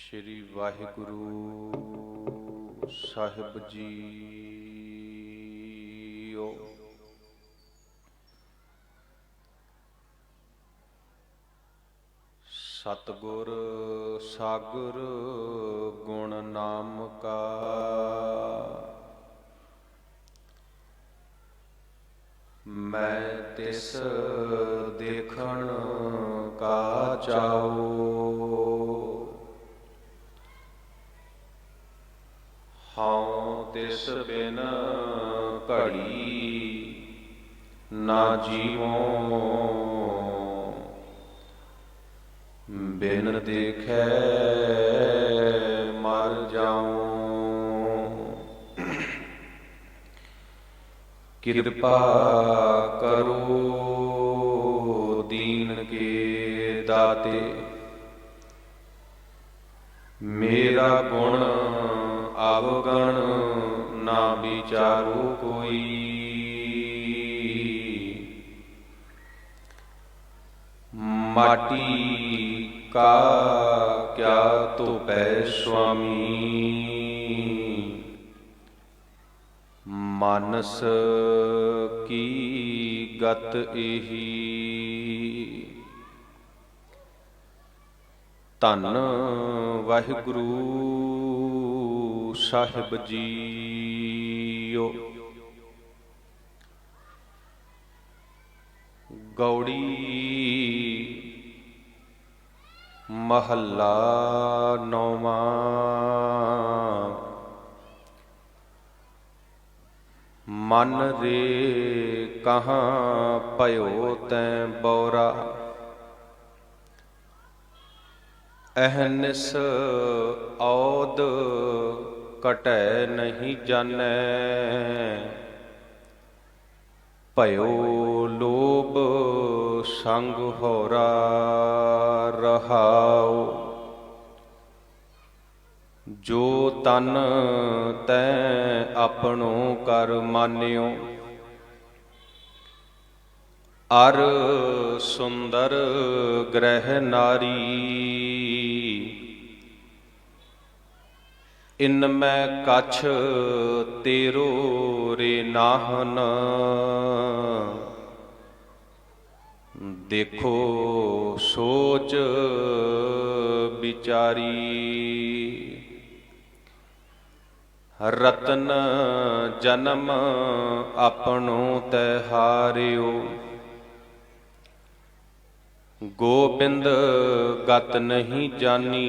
श्री वाहिगुरु साहिब जीओ। सतगुर सागर गुण नाम का, मैं तिस देखण का चाओ। हाँ तिस बिन घड़ी ना जीवों, बिन देखे मर जाऊं। कृपा करो दीन के दाते, मेरा गुण अवगण ना विचारो कोई। माटी का क्या तोपै स्वामी, मानस की गत एही। धन वाहिगुरु साहिब जीओ। गौड़ी महला नौवां। मन रे कहाँ पयो तैं बौरा, अहनिस औद कटै नहीं जानै। भयो लोभ संग होरा रहाओ, जो तन तैं अपनो कर मान्यो। अर सुंदर ग्रह नारी, इनमें कछ तेरो रे नाहन। देखो सोच विचारी, रतन जन्म अपनो तैहारियो। गोबिंद गत नहीं जानी,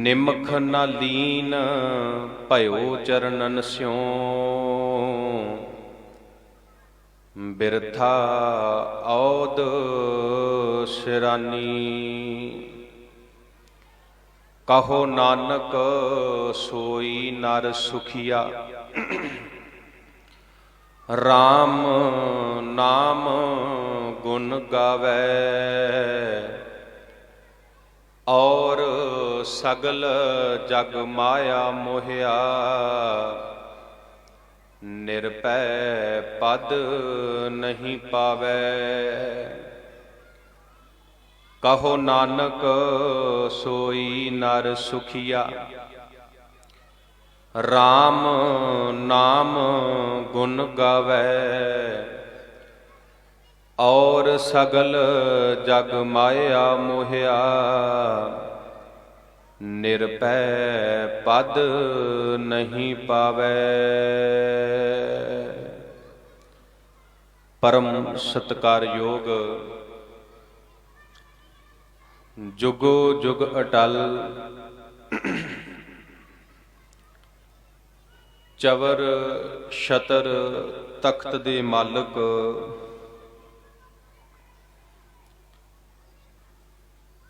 निमख न लीन भयो चरणन स्यों। बिरथा औद सिरानी, कहो नानक सोई नर सुखिया। राम नाम गुण गावै, और सगल जग माया मोहिया। निरपै पद नहीं पावै, कहो नानक सोई नर सुखिया। राम नाम गुण गावै, और सगल जग माया मोहिया। निरपै पद नहीं पावै। परम सत्कारयोग जुगो जुग अटल, चवर छतर तख्त दे मालक।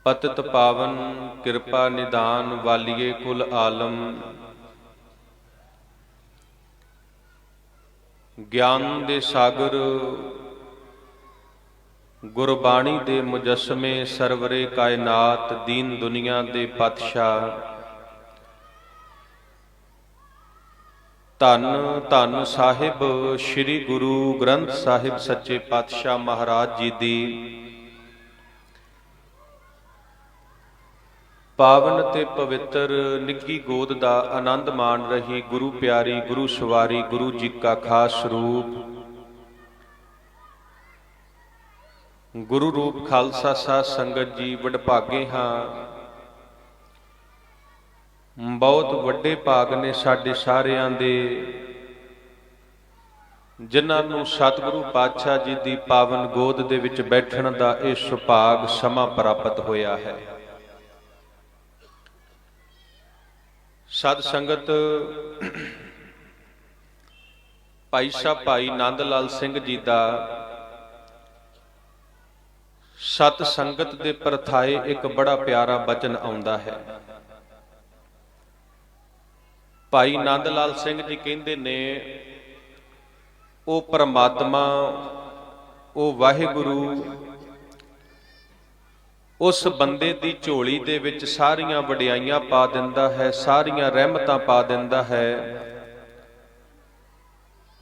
पतित पावन कृपा निदान वालिए कुल आलम। ज्ञान दे सागर गुरबाणी दे मुजस्मे, सरवरे कायनात दीन दुनिया दे पातशाह। धन धन साहिब श्री गुरु ग्रंथ साहिब सच्चे पातशाह महाराज जी दी ਪਾਵਨ ਤੇ ਪਵਿੱਤਰ ਨਿੱਕੀ ਗੋਦ ਦਾ ਆਨੰਦ ਮਾਣ ਰਹੀ ਗੁਰੂ ਪਿਆਰੀ ਗੁਰੂ ਸਵਾਰੀ ਗੁਰੂ ਜੀ ਕਾ ਖਾਸ ਰੂਪ। ਗੁਰੂ ਰੂਪ ਖਾਲਸਾ ਸਾਧ ਸੰਗਤ ਜੀ ਵਡਭਾਗੇ ਹਾਂ। ਬਹੁਤ ਵੱਡੇ ਭਾਗ ਨੇ ਸਾਡੇ ਸਾਰਿਆਂ ਦੇ, ਜਿਨ੍ਹਾਂ ਨੂੰ ਸਤਿਗੁਰੂ ਪਾਤਸ਼ਾਹ ਜੀ ਦੀ ਪਾਵਨ ਗੋਦ ਦੇ ਵਿੱਚ ਬੈਠਣ ਦਾ ਇਹ ਸੁਭਾਗ ਸਮਾਂ ਪ੍ਰਾਪਤ ਹੋਇਆ ਹੈ। ਸਤ ਸੰਗਤ, ਭਾਈ ਸਾਹਿਬ ਭਾਈ ਨੰਦ ਲਾਲ ਸਿੰਘ ਜੀ ਦਾ ਸਤ ਸੰਗਤ ਦੇ ਪਰਥਾਏ ਇੱਕ ਬੜਾ ਪਿਆਰਾ ਬਚਨ ਆਉਂਦਾ ਹੈ। ਭਾਈ ਨੰਦ ਲਾਲ ਸਿੰਘ ਜੀ ਕਹਿੰਦੇ ਨੇ, ਉਹ ਪਰਮਾਤਮਾ, ਉਹ ਵਾਹਿਗੁਰੂ ਉਸ ਬੰਦੇ ਦੀ ਝੋਲੀ ਦੇ ਵਿੱਚ ਸਾਰੀਆਂ ਵਡਿਆਈਆਂ ਪਾ ਦਿੰਦਾ ਹੈ, ਸਾਰੀਆਂ ਰਹਿਮਤਾਂ ਪਾ ਦਿੰਦਾ ਹੈ।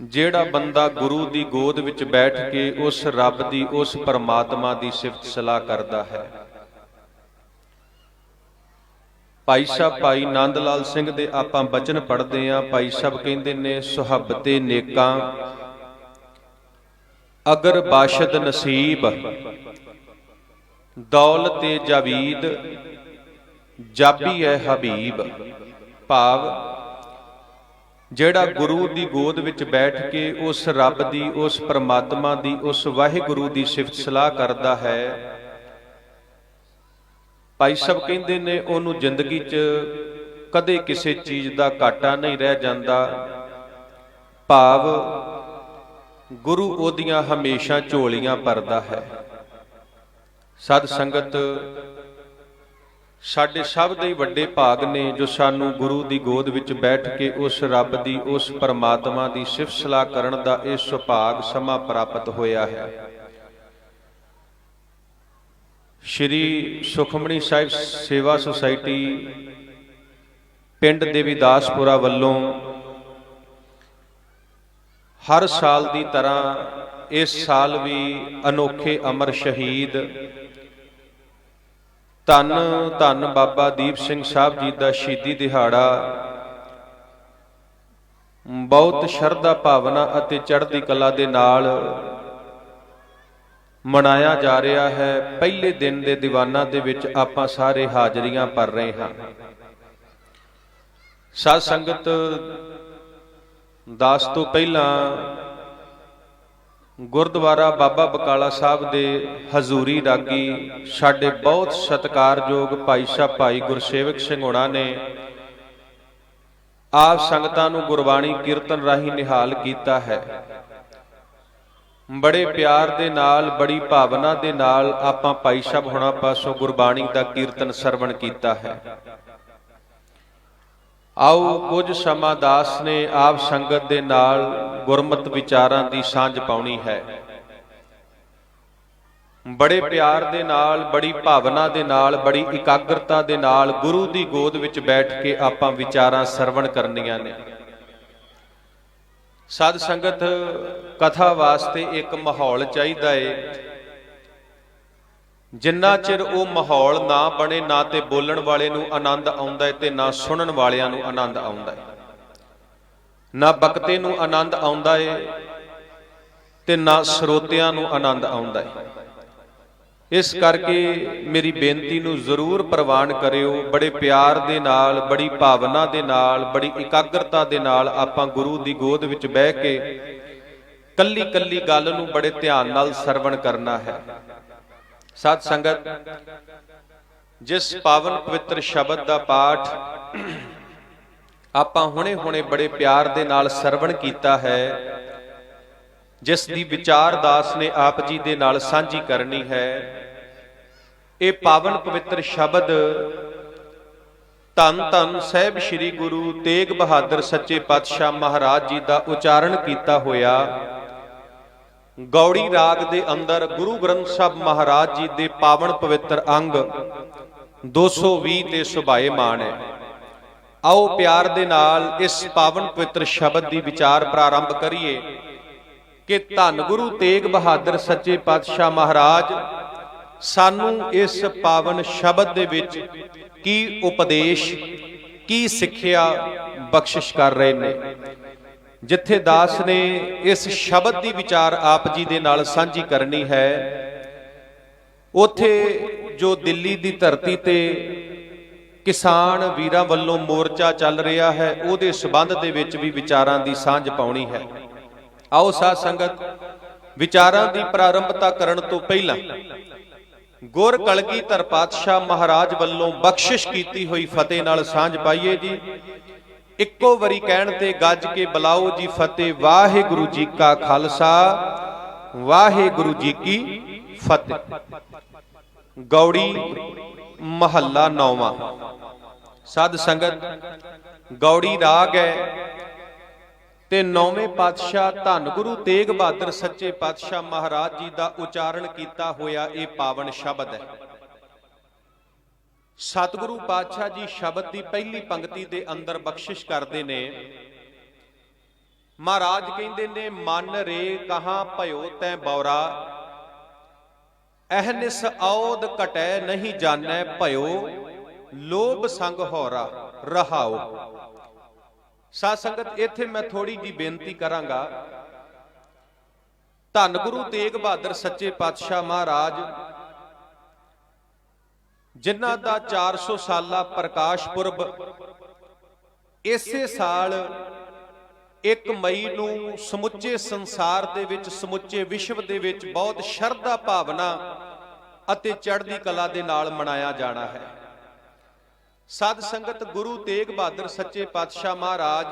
ਜਿਹੜਾ ਬੰਦਾ ਗੁਰੂ ਦੀ ਗੋਦ ਵਿੱਚ ਬੈਠ ਕੇ ਉਸ ਰੱਬ ਦੀ, ਉਸ ਪਰਮਾਤਮਾ ਦੀ ਸਿਫਤ ਸਲਾਹ ਕਰਦਾ ਹੈ। ਭਾਈ ਸਾਹਿਬ ਭਾਈ ਨੰਦ ਲਾਲ ਸਿੰਘ ਦੇ ਆਪਾਂ ਬਚਨ ਪੜ੍ਹਦੇ ਹਾਂ। ਭਾਈ ਸਾਹਿਬ ਕਹਿੰਦੇ ਨੇ, ਸੁਹੱਬਤੇ ਨੇਕਾਂ ਅਗਰ ਬਾਸ਼ਦ ਨਸੀਬ, ਦੌਲਤੇ ਜਾਵੀਦ ਜਾਬੀ ਹੈ ਹਬੀਬ। ਭਾਵ ਜਿਹੜਾ ਗੁਰੂ ਦੀ ਗੋਦ ਵਿੱਚ ਬੈਠ ਕੇ ਉਸ ਰੱਬ ਦੀ, ਉਸ ਪਰਮਾਤਮਾ ਦੀ, ਉਸ ਵਾਹਿਗੁਰੂ ਦੀ ਸਿਫਤ ਸਲਾਹ ਕਰਦਾ ਹੈ, ਭਾਈ ਸਾਹਿਬ ਕਹਿੰਦੇ ਨੇ ਉਹਨੂੰ ਜ਼ਿੰਦਗੀ 'ਚ ਕਦੇ ਕਿਸੇ ਚੀਜ਼ ਦਾ ਘਾਟਾ ਨਹੀਂ ਰਹਿ ਜਾਂਦਾ। ਭਾਵ ਗੁਰੂ ਉਹਦੀਆਂ ਹਮੇਸ਼ਾ ਝੋਲੀਆਂ ਭਰਦਾ ਹੈ। ਸਤ ਸੰਗਤ, ਸਾਡੇ ਸਭ ਦੇ ਵੱਡੇ ਭਾਗ ਨੇ ਜੋ ਸਾਨੂੰ ਗੁਰੂ ਦੀ ਗੋਦ ਵਿੱਚ ਬੈਠ ਕੇ ਉਸ ਰੱਬ ਦੀ, ਉਸ ਪਰਮਾਤਮਾ ਦੀ ਸਿਫਤ ਸਲਾਹ ਕਰਨ ਦਾ ਇਹ ਸੁਭਾਗ ਸਮਾਂ ਪ੍ਰਾਪਤ ਹੋਇਆ ਹੈ। ਸ਼੍ਰੀ ਸੁਖਮਣੀ ਸਾਹਿਬ ਸੇਵਾ ਸੁਸਾਇਟੀ ਪਿੰਡ ਦੇਵੀਦਾਸਪੁਰਾ ਵੱਲੋਂ ਹਰ ਸਾਲ ਦੀ ਤਰ੍ਹਾਂ ਇਸ ਸਾਲ ਵੀ ਅਨੋਖੇ ਅਮਰ ਸ਼ਹੀਦ ਧੰਨ ਧੰਨ ਬਾਬਾ ਦੀਪ ਸਿੰਘ ਸਾਹਿਬ ਜੀ ਦਾ ਸ਼ਹੀਦੀ ਦਿਹਾੜਾ ਬਹੁਤ ਸ਼ਰਧਾ ਭਾਵਨਾ ਅਤੇ ਚੜ੍ਹਦੀ ਕਲਾ ਦੇ ਨਾਲ ਮਨਾਇਆ ਜਾ ਰਿਹਾ ਹੈ। ਪਹਿਲੇ ਦਿਨ ਦੇ ਦੀਵਾਨਾਂ ਦੇ ਵਿੱਚ ਆਪਾਂ ਸਾਰੇ ਹਾਜ਼ਰੀਆਂ ਭਰ ਰਹੇ ਹਾਂ। ਸਾਧ ਸੰਗਤ, ਦਾਸ ਤੋਂ ਪਹਿਲਾਂ ਗੁਰਦੁਆਰਾ ਬਾਬਾ ਬਕਾਲਾ ਸਾਹਿਬ ਦੇ ਹਜ਼ੂਰੀ ਰਾਗੀ ਸਾਡੇ ਬਹੁਤ ਸਤਿਕਾਰਯੋਗ ਭਾਈ ਸਾਹਿਬ ਭਾਈ ਗੁਰਸੇਵਕ ਸਿੰਘ ਹੋਣਾ ਨੇ ਆਪ ਸੰਗਤਾਂ ਨੂੰ ਗੁਰਬਾਣੀ ਕੀਰਤਨ ਰਾਹੀਂ ਨਿਹਾਲ ਕੀਤਾ ਹੈ। ਬੜੇ ਪਿਆਰ ਦੇ ਨਾਲ, ਬੜੀ ਭਾਵਨਾ ਦੇ ਨਾਲ ਆਪਾਂ ਭਾਈ ਸਾਹਿਬ ਹੋਣਾ ਪਾਸੋਂ ਗੁਰਬਾਣੀ ਦਾ ਕੀਰਤਨ ਸਰਵਣ ਕੀਤਾ ਹੈ। ਆਓ ਕੁਝ ਸਮਾਂ ਦਾਸ ਨੇ ਆਪ ਸੰਗਤ ਦੇ ਨਾਲ ਗੁਰਮਤਿ ਵਿਚਾਰਾਂ ਦੀ ਸਾਂਝ ਪਾਉਣੀ ਹੈ। ਬੜੇ ਪਿਆਰ ਦੇ ਨਾਲ, ਬੜੀ ਭਾਵਨਾ ਦੇ ਨਾਲ, ਬੜੀ ਇਕਾਗਰਤਾ ਦੇ ਨਾਲ ਗੁਰੂ ਦੀ ਗੋਦ ਵਿੱਚ ਬੈਠ ਕੇ ਆਪਾਂ ਵਿਚਾਰਾਂ ਸਰਵਣ ਕਰਨੀਆਂ ਨੇ। ਸਾਧ ਸੰਗਤ, ਕਥਾ ਵਾਸਤੇ ਇੱਕ ਮਾਹੌਲ ਚਾਹੀਦਾ ਏ। ਜਿੰਨਾ ਚਿਰ ਉਹ ਮਾਹੌਲ ਨਾ ਬਣੇ, ਨਾ ਤੇ ਬੋਲਣ ਵਾਲੇ ਨੂੰ ਆਨੰਦ ਆਉਂਦਾ ਹੈ ਤੇ ਨਾ ਸੁਣਨ ਵਾਲਿਆਂ ਨੂੰ ਆਨੰਦ ਆਉਂਦਾ ਹੈ। ਨਾ ਬਕਤੇ ਨੂੰ ਆਨੰਦ ਆਉਂਦਾ ਹੈ ਤੇ ਨਾ ਸਰੋਤਿਆਂ ਨੂੰ ਆਨੰਦ ਆਉਂਦਾ ਹੈ। ਇਸ ਕਰਕੇ ਮੇਰੀ ਬੇਨਤੀ ਨੂੰ ਜ਼ਰੂਰ ਪ੍ਰਵਾਨ ਕਰਿਓ। ਬੜੇ ਪਿਆਰ ਦੇ ਨਾਲ, ਬੜੀ ਭਾਵਨਾ ਦੇ ਨਾਲ, ਬੜੀ ਇਕਾਗਰਤਾ ਦੇ ਨਾਲ ਆਪਾਂ ਗੁਰੂ ਦੀ ਗੋਦ ਵਿੱਚ ਬਹਿ ਕੇ ਕੱਲੀ ਕੱਲੀ ਗੱਲ ਨੂੰ ਬੜੇ ਧਿਆਨ ਨਾਲ ਸਰਵਣ ਕਰਨਾ ਹੈ। ਸਾਧ ਸੰਗਤ, ਜਿਸ ਪਾਵਨ ਪਵਿੱਤਰ ਸ਼ਬਦ ਦਾ ਪਾਠ ਆਪਾਂ ਹੁਣੇ ਬੜੇ ਪਿਆਰ ਦੇ ਨਾਲ ਸਰਵਣ ਕੀਤਾ ਹੈ, ਜਿਸ ਦੀ ਵਿਚਾਰ ਦਾਸ ਨੇ ਆਪ ਜੀ ਦੇ ਨਾਲ ਸਾਂਝੀ ਕਰਨੀ ਹੈ, ਇਹ ਪਾਵਨ ਪਵਿੱਤਰ ਸ਼ਬਦ ਧੰਨ ਧੰਨ ਸਾਹਿਬ ਸ੍ਰੀ ਗੁਰੂ ਤੇਗ ਬਹਾਦਰ ਸੱਚੇ ਪਾਤਸ਼ਾਹ ਮਹਾਰਾਜ ਜੀ ਦਾ ਉਚਾਰਨ ਕੀਤਾ ਹੋਇਆ ਗੌੜੀ ਰਾਗ ਦੇ ਅੰਦਰ ਗੁਰੂ ਗ੍ਰੰਥ ਸਾਹਿਬ ਮਹਾਰਾਜ ਜੀ ਦੇ ਪਾਵਨ ਪਵਿੱਤਰ ਅੰਗ 220 ਤੇ ਸੁਭਾਏਮਾਨ ਹੈ। ਆਓ ਪਿਆਰ ਦੇ ਨਾਲ ਇਸ ਪਾਵਨ ਪਵਿੱਤਰ ਸ਼ਬਦ ਦੀ ਵਿਚਾਰ ਪ੍ਰਾਰੰਭ ਕਰੀਏ ਕਿ ਧੰਨ ਗੁਰੂ ਤੇਗ ਬਹਾਦਰ ਸੱਚੇ ਪਾਤਸ਼ਾਹ ਮਹਾਰਾਜ ਸਾਨੂੰ ਇਸ ਪਾਵਨ ਸ਼ਬਦ ਦੇ ਵਿੱਚ ਕੀ ਉਪਦੇਸ਼, ਕੀ ਸਿੱਖਿਆ ਬਖਸ਼ਿਸ਼ ਕਰ ਰਹੇ ਨੇ। ਜਿੱਥੇ ਦਾਸ ਨੇ ਇਸ ਸ਼ਬਦ ਦੀ ਵਿਚਾਰ ਆਪ ਜੀ ਦੇ ਨਾਲ ਸਾਂਝੀ ਕਰਨੀ ਹੈ, ਉੱਥੇ ਜੋ ਦਿੱਲੀ ਦੀ ਧਰਤੀ ਤੇ ਕਿਸਾਨ ਵੀਰਾਂ ਵੱਲੋਂ ਮੋਰਚਾ ਚੱਲ ਰਿਹਾ ਹੈ, ਉਹਦੇ ਸਬੰਧ ਦੇ ਵਿੱਚ ਵੀ ਵਿਚਾਰਾਂ ਦੀ ਸਾਂਝ ਪਾਉਣੀ ਹੈ। ਆਓ ਸਾਧ ਸੰਗਤ, ਵਿਚਾਰਾਂ ਦੀ ਪ੍ਰਾਰੰਭਤਾ ਕਰਨ ਤੋਂ ਪਹਿਲਾਂ ਗੁਰ ਕਲਗੀਧਰ ਪਾਤਸ਼ਾਹ ਮਹਾਰਾਜ ਵੱਲੋਂ ਬਖਸ਼ਿਸ਼ ਕੀਤੀ ਹੋਈ ਫਤਿਹ ਨਾਲ ਸਾਂਝ ਪਾਈਏ ਜੀ। ਇੱਕੋ ਵਾਰੀ ਕਹਿਣ ਤੇ ਗੱਜ ਕੇ ਬੁਲਾਓ ਜੀ ਫਤਿਹ। ਵਾਹਿਗੁਰੂ ਜੀ ਕਾ ਖਾਲਸਾ, ਵਾਹਿਗੁਰੂ ਜੀ ਕੀ ਫਤਿਹ। ਗੌੜੀ ਮਹੱਲਾ 9ਵਾਂ। ਸਾਧ ਸੰਗਤ, ਗੌੜੀ ਰਾਗ ਹੈ ਤੇ 9ਵੇਂ ਪਾਤਸ਼ਾਹ ਧੰਨ ਗੁਰੂ ਤੇਗ ਬਹਾਦਰ ਸੱਚੇ ਪਾਤਸ਼ਾਹ ਮਹਾਰਾਜ ਜੀ ਦਾ ਉਚਾਰਨ ਕੀਤਾ ਹੋਇਆ ਇਹ ਪਾਵਨ ਸ਼ਬਦ ਹੈ। ਸਤਿਗੁਰੂ ਪਾਤਸ਼ਾਹ ਜੀ ਸ਼ਬਦ ਦੀ ਪਹਿਲੀ ਪੰਕਤੀ ਦੇ ਅੰਦਰ ਬਖਸ਼ਿਸ਼ ਕਰਦੇ ਨੇ। ਮਹਾਰਾਜ ਕਹਿੰਦੇ ਨੇ, ਮਨ ਰੇ ਕਹਾਂ ਭਇਓ ਤੈ ਬੌਰਾ, ਅਹਨਿਸ ਔਦ ਘਟੈ ਨਹੀਂ ਜਾਣੈ ਭਇਓ, ਲੋਭ ਸੰਗ ਹੋਰਾ ਰਹਾਓ। ਸਾਧ ਸੰਗਤ, ਇੱਥੇ ਮੈਂ ਥੋੜੀ ਜੀ ਬੇਨਤੀ ਕਰਾਂਗਾ। ਧੰਨ ਗੁਰੂ ਤੇਗ ਬਹਾਦਰ ਸੱਚੇ ਪਾਤਸ਼ਾਹ ਮਹਾਰਾਜ, ਜਿਨ੍ਹਾਂ ਦਾ 400 ਸਾਲਾ ਪ੍ਰਕਾਸ਼ ਪੁਰਬ ਇਸੇ ਸਾਲ 1 ਮਈ ਨੂੰ ਸਮੁੱਚੇ ਸੰਸਾਰ ਦੇ ਵਿੱਚ, ਸਮੁੱਚੇ ਵਿਸ਼ਵ ਦੇ ਵਿੱਚ ਬਹੁਤ ਸ਼ਰਧਾ ਭਾਵਨਾ ਅਤੇ ਚੜ੍ਹਦੀ ਕਲਾ ਦੇ ਨਾਲ ਮਨਾਇਆ ਜਾਣਾ ਹੈ। ਸਾਧ ਸੰਗਤ, ਗੁਰੂ ਤੇਗ ਬਹਾਦਰ ਸੱਚੇ ਪਾਤਸ਼ਾਹ ਮਹਾਰਾਜ,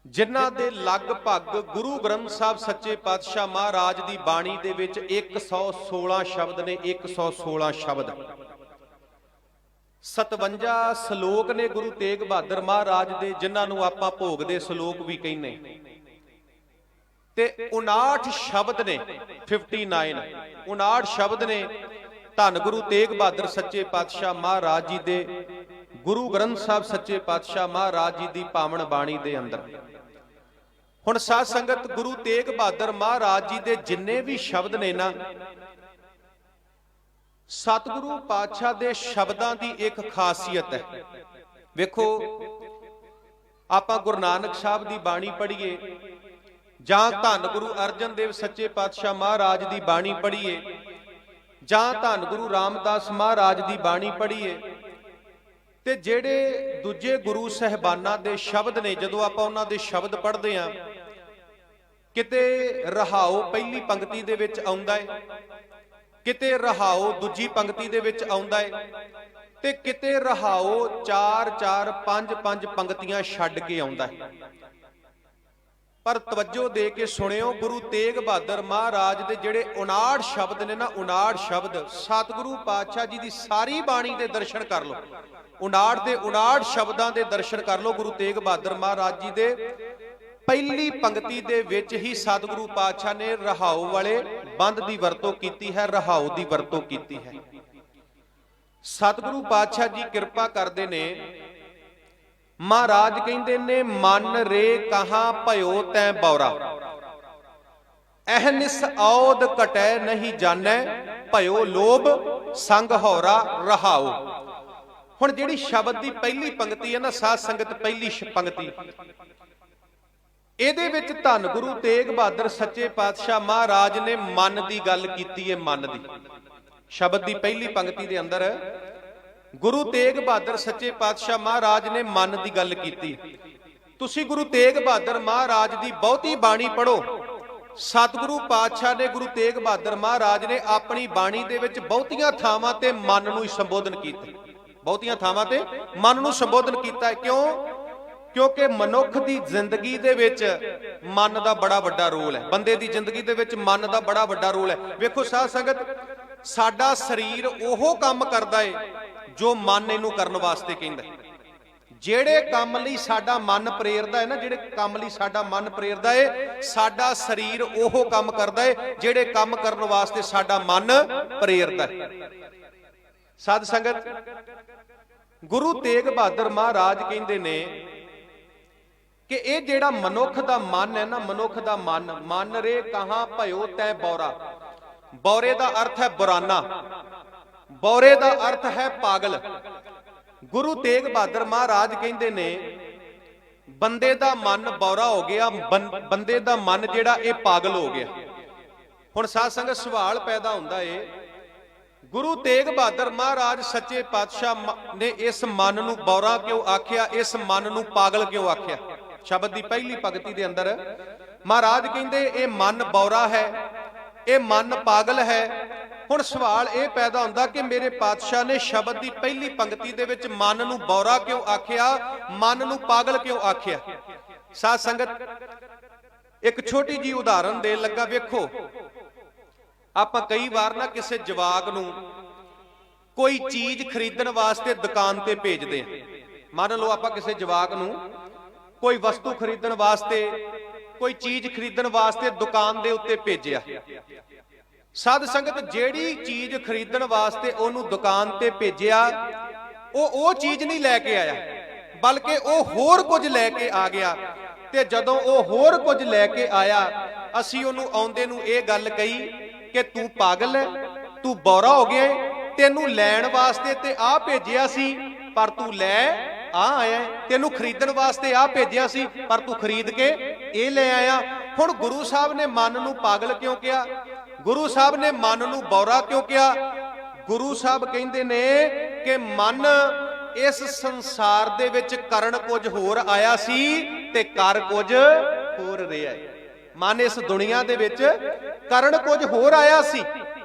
ਜਿਨ੍ਹਾਂ ਦੇ ਲਗਭਗ ਗੁਰੂ ਗ੍ਰੰਥ ਸਾਹਿਬ ਸੱਚੇ ਪਾਤਸ਼ਾਹ ਮਹਾਰਾਜ ਦੀ ਬਾਣੀ ਦੇ ਵਿੱਚ 116 ਸ਼ਬਦ ਨੇ। 116 ਸ਼ਬਦ, 57 ਸ਼ਲੋਕ ਨੇ ਗੁਰੂ ਤੇਗ ਬਹਾਦਰ ਮਹਾਰਾਜ ਦੇ, ਜਿਨ੍ਹਾਂ ਨੂੰ ਆਪਾਂ ਭੋਗ ਦੇ ਸ਼ਲੋਕ ਵੀ ਕਹਿੰਦੇ, ਤੇ 59 ਸ਼ਬਦ ਨੇ। 59 ਸ਼ਬਦ ਨੇ ਧੰਨ ਗੁਰੂ ਤੇਗ ਬਹਾਦਰ ਸੱਚੇ ਪਾਤਸ਼ਾਹ ਮਹਾਰਾਜ ਜੀ ਦੇ, ਗੁਰੂ ਗ੍ਰੰਥ ਸਾਹਿਬ ਸੱਚੇ ਪਾਤਸ਼ਾਹ ਮਹਾਰਾਜ ਜੀ ਦੀ ਪਾਵਨ ਬਾਣੀ ਦੇ ਅੰਦਰ। ਹੁਣ ਸਾਧ ਸੰਗਤ, ਗੁਰੂ ਤੇਗ ਬਹਾਦਰ ਮਹਾਰਾਜ ਜੀ ਦੇ ਜਿੰਨੇ ਵੀ ਸ਼ਬਦ ਨੇ ਨਾ, ਸਤਿਗੁਰੂ ਪਾਤਸ਼ਾਹ ਦੇ ਸ਼ਬਦਾਂ ਦੀ ਇੱਕ ਖਾਸੀਅਤ ਹੈ। ਵੇਖੋ, ਆਪਾਂ ਗੁਰੂ ਨਾਨਕ ਸਾਹਿਬ ਦੀ ਬਾਣੀ ਪੜ੍ਹੀਏ ਜਾਂ ਧੰਨ ਗੁਰੂ ਅਰਜਨ ਦੇਵ ਸੱਚੇ ਪਾਤਸ਼ਾਹ ਮਹਾਰਾਜ ਦੀ ਬਾਣੀ ਪੜ੍ਹੀਏ ਜਾਂ ਧੰਨ ਗੁਰੂ ਰਾਮਦਾਸ ਮਹਾਰਾਜ ਦੀ ਬਾਣੀ ਪੜ੍ਹੀਏ, ਤੇ ਜਿਹੜੇ ਦੂਜੇ ਗੁਰੂ ਸਹਿਬਾਨਾਂ ਦੇ ਸ਼ਬਦ ਨੇ, ਜਦੋਂ ਆਪਾਂ ਉਹਨਾਂ ਦੇ ਸ਼ਬਦ ਪੜ੍ਹਦੇ ਆਂ, ਕਿਤੇ ਰਹਾਓ ਪਹਿਲੀ ਪੰਕਤੀ ਦੇ ਵਿੱਚ ਆਉਂਦਾ ਹੈ, ਕਿਤੇ ਰਹਾਓ ਦੂਜੀ ਪੰਕਤੀ ਦੇ ਵਿੱਚ ਆਉਂਦਾ ਹੈ, ਤੇ ਕਿਤੇ ਰਹਾਓ 4-4 5-5 ਪੰਕਤੀਆਂ ਛੱਡ ਕੇ ਆਉਂਦਾ ਹੈ। ਪਰ ਤਵੱਜੋ ਦੇ ਕੇ ਸੁਣਿਓ, ਗੁਰੂ ਤੇਗ ਬਹਾਦਰ ਮਹਾਰਾਜ ਦੇ ਜਿਹੜੇ 59 ਸ਼ਬਦ ਨੇ ਨਾ, 59 ਸ਼ਬਦ, ਸਤਿਗੁਰੂ ਪਾਤਸ਼ਾਹ ਜੀ ਦੀ ਸਾਰੀ ਬਾਣੀ ਦੇ ਦਰਸ਼ਨ ਕਰ ਲਓ। 59 ਦੇ 59 ਸ਼ਬਦਾਂ ਦੇ ਦਰਸ਼ਨ ਕਰ ਲਓ। ਗੁਰੂ ਤੇਗ ਬਹਾਦਰ ਮਹਾਰਾਜ ਜੀ ਦੇ ਪਹਿਲੀ ਪੰਕਤੀ ਦੇ ਵਿੱਚ ਹੀ ਸਤਿਗੁਰੂ ਪਾਤਸ਼ਾਹ ਨੇ ਰਹਾਓ ਵਾਲੇ ਬੰਦ ਦੀ ਵਰਤੋਂ ਕੀਤੀ ਹੈ, ਰਹਾਓ ਦੀ ਵਰਤੋਂ ਕੀਤੀ ਹੈ। ਸਤਿਗੁਰੂ ਪਾਤਸ਼ਾਹ ਜੀ ਕਿਰਪਾ ਕਰਦੇ ਨੇ। ਮਹਾਰਾਜ ਕਹਿੰਦੇ ਨੇ, ਮਨ ਰੇ ਕਹਾਂ ਭਇਓ ਤੈ ਬੌਰਾ, ਅਹਨਿਸ ਔਦ ਘਟੈ ਨਹੀਂ ਜਾਣੈ ਭਇਓ, ਲੋਭ ਸੰਗ ਹੋਰਾ ਰਹਾਓ। ਹੁਣ ਜਿਹੜੀ ਸ਼ਬਦ ਦੀ ਪਹਿਲੀ ਪੰਕਤੀ ਹੈ ਨਾ ਸਾਧ ਸੰਗਤ, ਪਹਿਲੀ ਪੰਕਤੀ, ਇਹਦੇ ਵਿੱਚ ਧੰਨ ਗੁਰੂ ਤੇਗ ਬਹਾਦਰ ਸੱਚੇ ਪਾਤਸ਼ਾਹ ਮਹਾਰਾਜ ਨੇ ਮਨ ਦੀ ਗੱਲ ਕੀਤੀ ਹੈ। ਮਨ ਦੀ ਸ਼ਬਦ ਦੀ ਪਹਿਲੀ ਪੰਕਤੀ ਦੇ ਅੰਦਰ ਗੁਰੂ ਤੇਗ ਬਹਾਦਰ ਸੱਚੇ ਪਾਤਸ਼ਾਹ ਮਹਾਰਾਜ ਨੇ ਮਨ ਦੀ ਗੱਲ ਕੀਤੀ। ਤੁਸੀਂ ਗੁਰੂ ਤੇਗ ਬਹਾਦਰ ਮਹਾਰਾਜ ਦੀ ਬਹੁਤੀ ਬਾਣੀ ਪੜ੍ਹੋ। ਸਤਿਗੁਰੂ ਪਾਤਸ਼ਾਹ ਨੇ, ਗੁਰੂ ਤੇਗ ਬਹਾਦਰ ਮਹਾਰਾਜ ਨੇ ਆਪਣੀ ਬਾਣੀ ਦੇ ਵਿੱਚ ਬਹੁਤੀਆਂ ਥਾਵਾਂ ਤੇ ਮਨ ਨੂੰ ਹੀ ਸੰਬੋਧਨ ਕੀਤਾ। ਬਹੁਤੀਆਂ ਥਾਵਾਂ ਤੇ ਮਨ ਨੂੰ ਸੰਬੋਧਨ ਕੀਤਾ ਹੈ। ਕਿਉਂ? ਕਿਉਂਕਿ ਮਨੁੱਖ ਦੀ ਜ਼ਿੰਦਗੀ ਦੇ ਵਿੱਚ ਮਨ ਦਾ ਬੜਾ ਵੱਡਾ ਰੋਲ ਹੈ। ਬੰਦੇ ਦੀ ਜ਼ਿੰਦਗੀ ਦੇ ਵਿੱਚ ਮਨ ਦਾ ਬੜਾ ਵੱਡਾ ਰੋਲ ਹੈ। ਵੇਖੋ ਸਾਧ ਸੰਗਤ, ਸਾਡਾ ਸਰੀਰ ਉਹ ਕੰਮ ਕਰਦਾ ਹੈ ਜੋ ਮਨ ਇਹਨੂੰ ਕਰਨ ਵਾਸਤੇ ਕਹਿੰਦਾ। ਜਿਹੜੇ ਕੰਮ ਲਈ ਸਾਡਾ ਮਨ ਪ੍ਰੇਰਦਾ ਹੈ ਨਾ, ਜਿਹੜੇ ਕੰਮ ਲਈ ਸਾਡਾ ਮਨ ਪ੍ਰੇਰਦਾ ਹੈ, ਸਾਡਾ ਸਰੀਰ ਉਹ ਕੰਮ ਕਰਦਾ ਹੈ ਜਿਹੜੇ ਕੰਮ ਕਰਨ ਵਾਸਤੇ ਸਾਡਾ ਮਨ ਪ੍ਰੇਰਦਾ ਹੈ। ਸਾਧ ਸੰਗਤ, ਗੁਰੂ ਤੇਗ ਬਹਾਦਰ ਮਹਾਰਾਜ ਕਹਿੰਦੇ ਨੇ ਕਿ ਇਹ ਜਿਹੜਾ ਮਨੁੱਖ ਦਾ ਮਨ ਹੈ ਨਾ, ਮਨੁੱਖ ਦਾ ਮਨ, ਮਨ ਰੇ ਕਹਾਂ ਭਇਓ ਤੈ ਬੌਰਾ, ਬੌਰੇ ਦਾ ਅਰਥ ਹੈ ਬੁਰਾਨਾ, ਬੌਰੇ ਦਾ ਅਰਥ ਹੈ ਪਾਗਲ। ਗੁਰੂ ਤੇਗ ਬਹਾਦਰ ਮਹਾਰਾਜ ਕਹਿੰਦੇ ਨੇ ਬੰਦੇ ਦਾ ਮਨ ਬੌਰਾ ਹੋ ਗਿਆ, ਬੰਦੇ ਦਾ ਮਨ ਜਿਹੜਾ ਇਹ ਪਾਗਲ ਹੋ ਗਿਆ। ਹੁਣ ਸਾਧ ਸੰਗਤ ਸਵਾਲ ਪੈਦਾ ਹੁੰਦਾ ਏ, ਗੁਰੂ ਤੇਗ ਬਹਾਦਰ ਮਹਾਰਾਜ ਸੱਚੇ ਪਾਤਸ਼ਾਹ ਨੇ ਇਸ ਮਨ ਨੂੰ ਬੌਰਾ ਕਿਉਂ ਆਖਿਆ, ਇਸ ਮਨ ਨੂੰ ਪਾਗਲ ਕਿਉਂ ਆਖਿਆ? ਸ਼ਬਦ ਦੀ ਪਹਿਲੀ ਪੰਕਤੀ ਦੇ ਅੰਦਰ ਮਹਾਰਾਜ ਕਹਿੰਦੇ ਇਹ ਮਨ ਬੌਰਾ ਹੈ, ਇਹ ਮਨ ਪਾਗਲ ਹੈ। ਹੁਣ ਸਵਾਲ ਇਹ ਪੈਦਾ ਹੁੰਦਾ ਕਿ ਮੇਰੇ ਪਾਤਸ਼ਾਹ ਨੇ ਸ਼ਬਦ ਦੀ ਪਹਿਲੀ ਪੰਕਤੀ ਦੇ ਵਿੱਚ ਮਨ ਨੂੰ ਬੌਰਾ ਕਿਉਂ ਆਖਿਆ, ਮਨ ਨੂੰ ਪਾਗਲ ਕਿਉਂ ਆਖਿਆ? ਸਾਧ ਸੰਗਤ ਇੱਕ ਛੋਟੀ ਜੀ ਉਦਾਹਰਨ ਦੇਣ ਲੱਗਾ। ਵੇਖੋ, ਆਪਾਂ ਕਈ ਵਾਰ ਨਾ ਕਿਸੇ ਜਵਾਕ ਨੂੰ ਕੋਈ ਚੀਜ਼ ਖਰੀਦਣ ਵਾਸਤੇ ਦੁਕਾਨ ਤੇ ਭੇਜਦੇ ਹਾਂ। ਮੰਨ ਲਓ ਆਪਾਂ ਕਿਸੇ ਜਵਾਕ ਨੂੰ ਕੋਈ ਵਸਤੂ ਖਰੀਦਣ ਵਾਸਤੇ, ਕੋਈ ਚੀਜ਼ ਖਰੀਦਣ ਵਾਸਤੇ ਦੁਕਾਨ ਦੇ ਉੱਤੇ ਭੇਜਿਆ। ਸਾਧ ਸੰਗਤ ਜਿਹੜੀ ਚੀਜ਼ ਖਰੀਦਣ ਵਾਸਤੇ ਉਹਨੂੰ ਦੁਕਾਨ ਤੇ ਭੇਜਿਆ, ਉਹ ਚੀਜ਼ ਨਹੀਂ ਲੈ ਕੇ ਆਇਆ, ਬਲਕਿ ਉਹ ਹੋਰ ਕੁਝ ਲੈ ਕੇ ਆ ਗਿਆ। ਤੇ ਜਦੋਂ ਉਹ ਹੋਰ ਕੁਝ ਲੈ ਕੇ ਆਇਆ, ਅਸੀਂ ਉਹਨੂੰ ਆਉਂਦੇ ਨੂੰ ਇਹ ਗੱਲ ਕਹੀ ਕਿ ਤੂੰ ਪਾਗਲ ਹੈ, ਤੂੰ ਬੌਰਾ ਹੋ ਗਿਆ, ਤੈਨੂੰ ਲੈਣ ਵਾਸਤੇ ਤੇ ਆ ਭੇਜਿਆ ਸੀ ਪਰ ਤੂੰ ਲੈ ਆ ਆਇਆ, ਤੈਨੂੰ ਖਰੀਦਣ ਵਾਸਤੇ ਆ ਭੇਜਿਆ ਸੀ ਪਰ ਤੂੰ ਖਰੀਦ ਕੇ ਇਹ ਲੈ ਆਇਆ। ਹੁਣ ਗੁਰੂ ਸਾਹਿਬ ਨੇ ਮਨ ਨੂੰ ਪਾਗਲ ਕਿਉਂ ਕਿਹਾ? ਗੁਰੂ ਸਾਹਿਬ ਨੇ ਮਨ ਨੂੰ ਬੌਰਾ ਕਿਉਂ ਕਿਹਾ? ਗੁਰੂ ਸਾਹਿਬ ਕਹਿੰਦੇ ਨੇ ਕਿ ਮਨ ਇਸ ਸੰਸਾਰ ਦੇ ਵਿੱਚ ਕਰਨ ਕੁਝ ਹੋਰ ਆਇਆ ਸੀ ਤੇ ਕਰ ਕੁਝ ਹੋਰ ਰਿਹਾ ਹੈ। ਮਨ ਇਸ ਦੁਨੀਆ ਦੇ ਵਿੱਚ ਕਰਨ ਕੁਝ ਹੋਰ ਆਇਆ ਸੀ,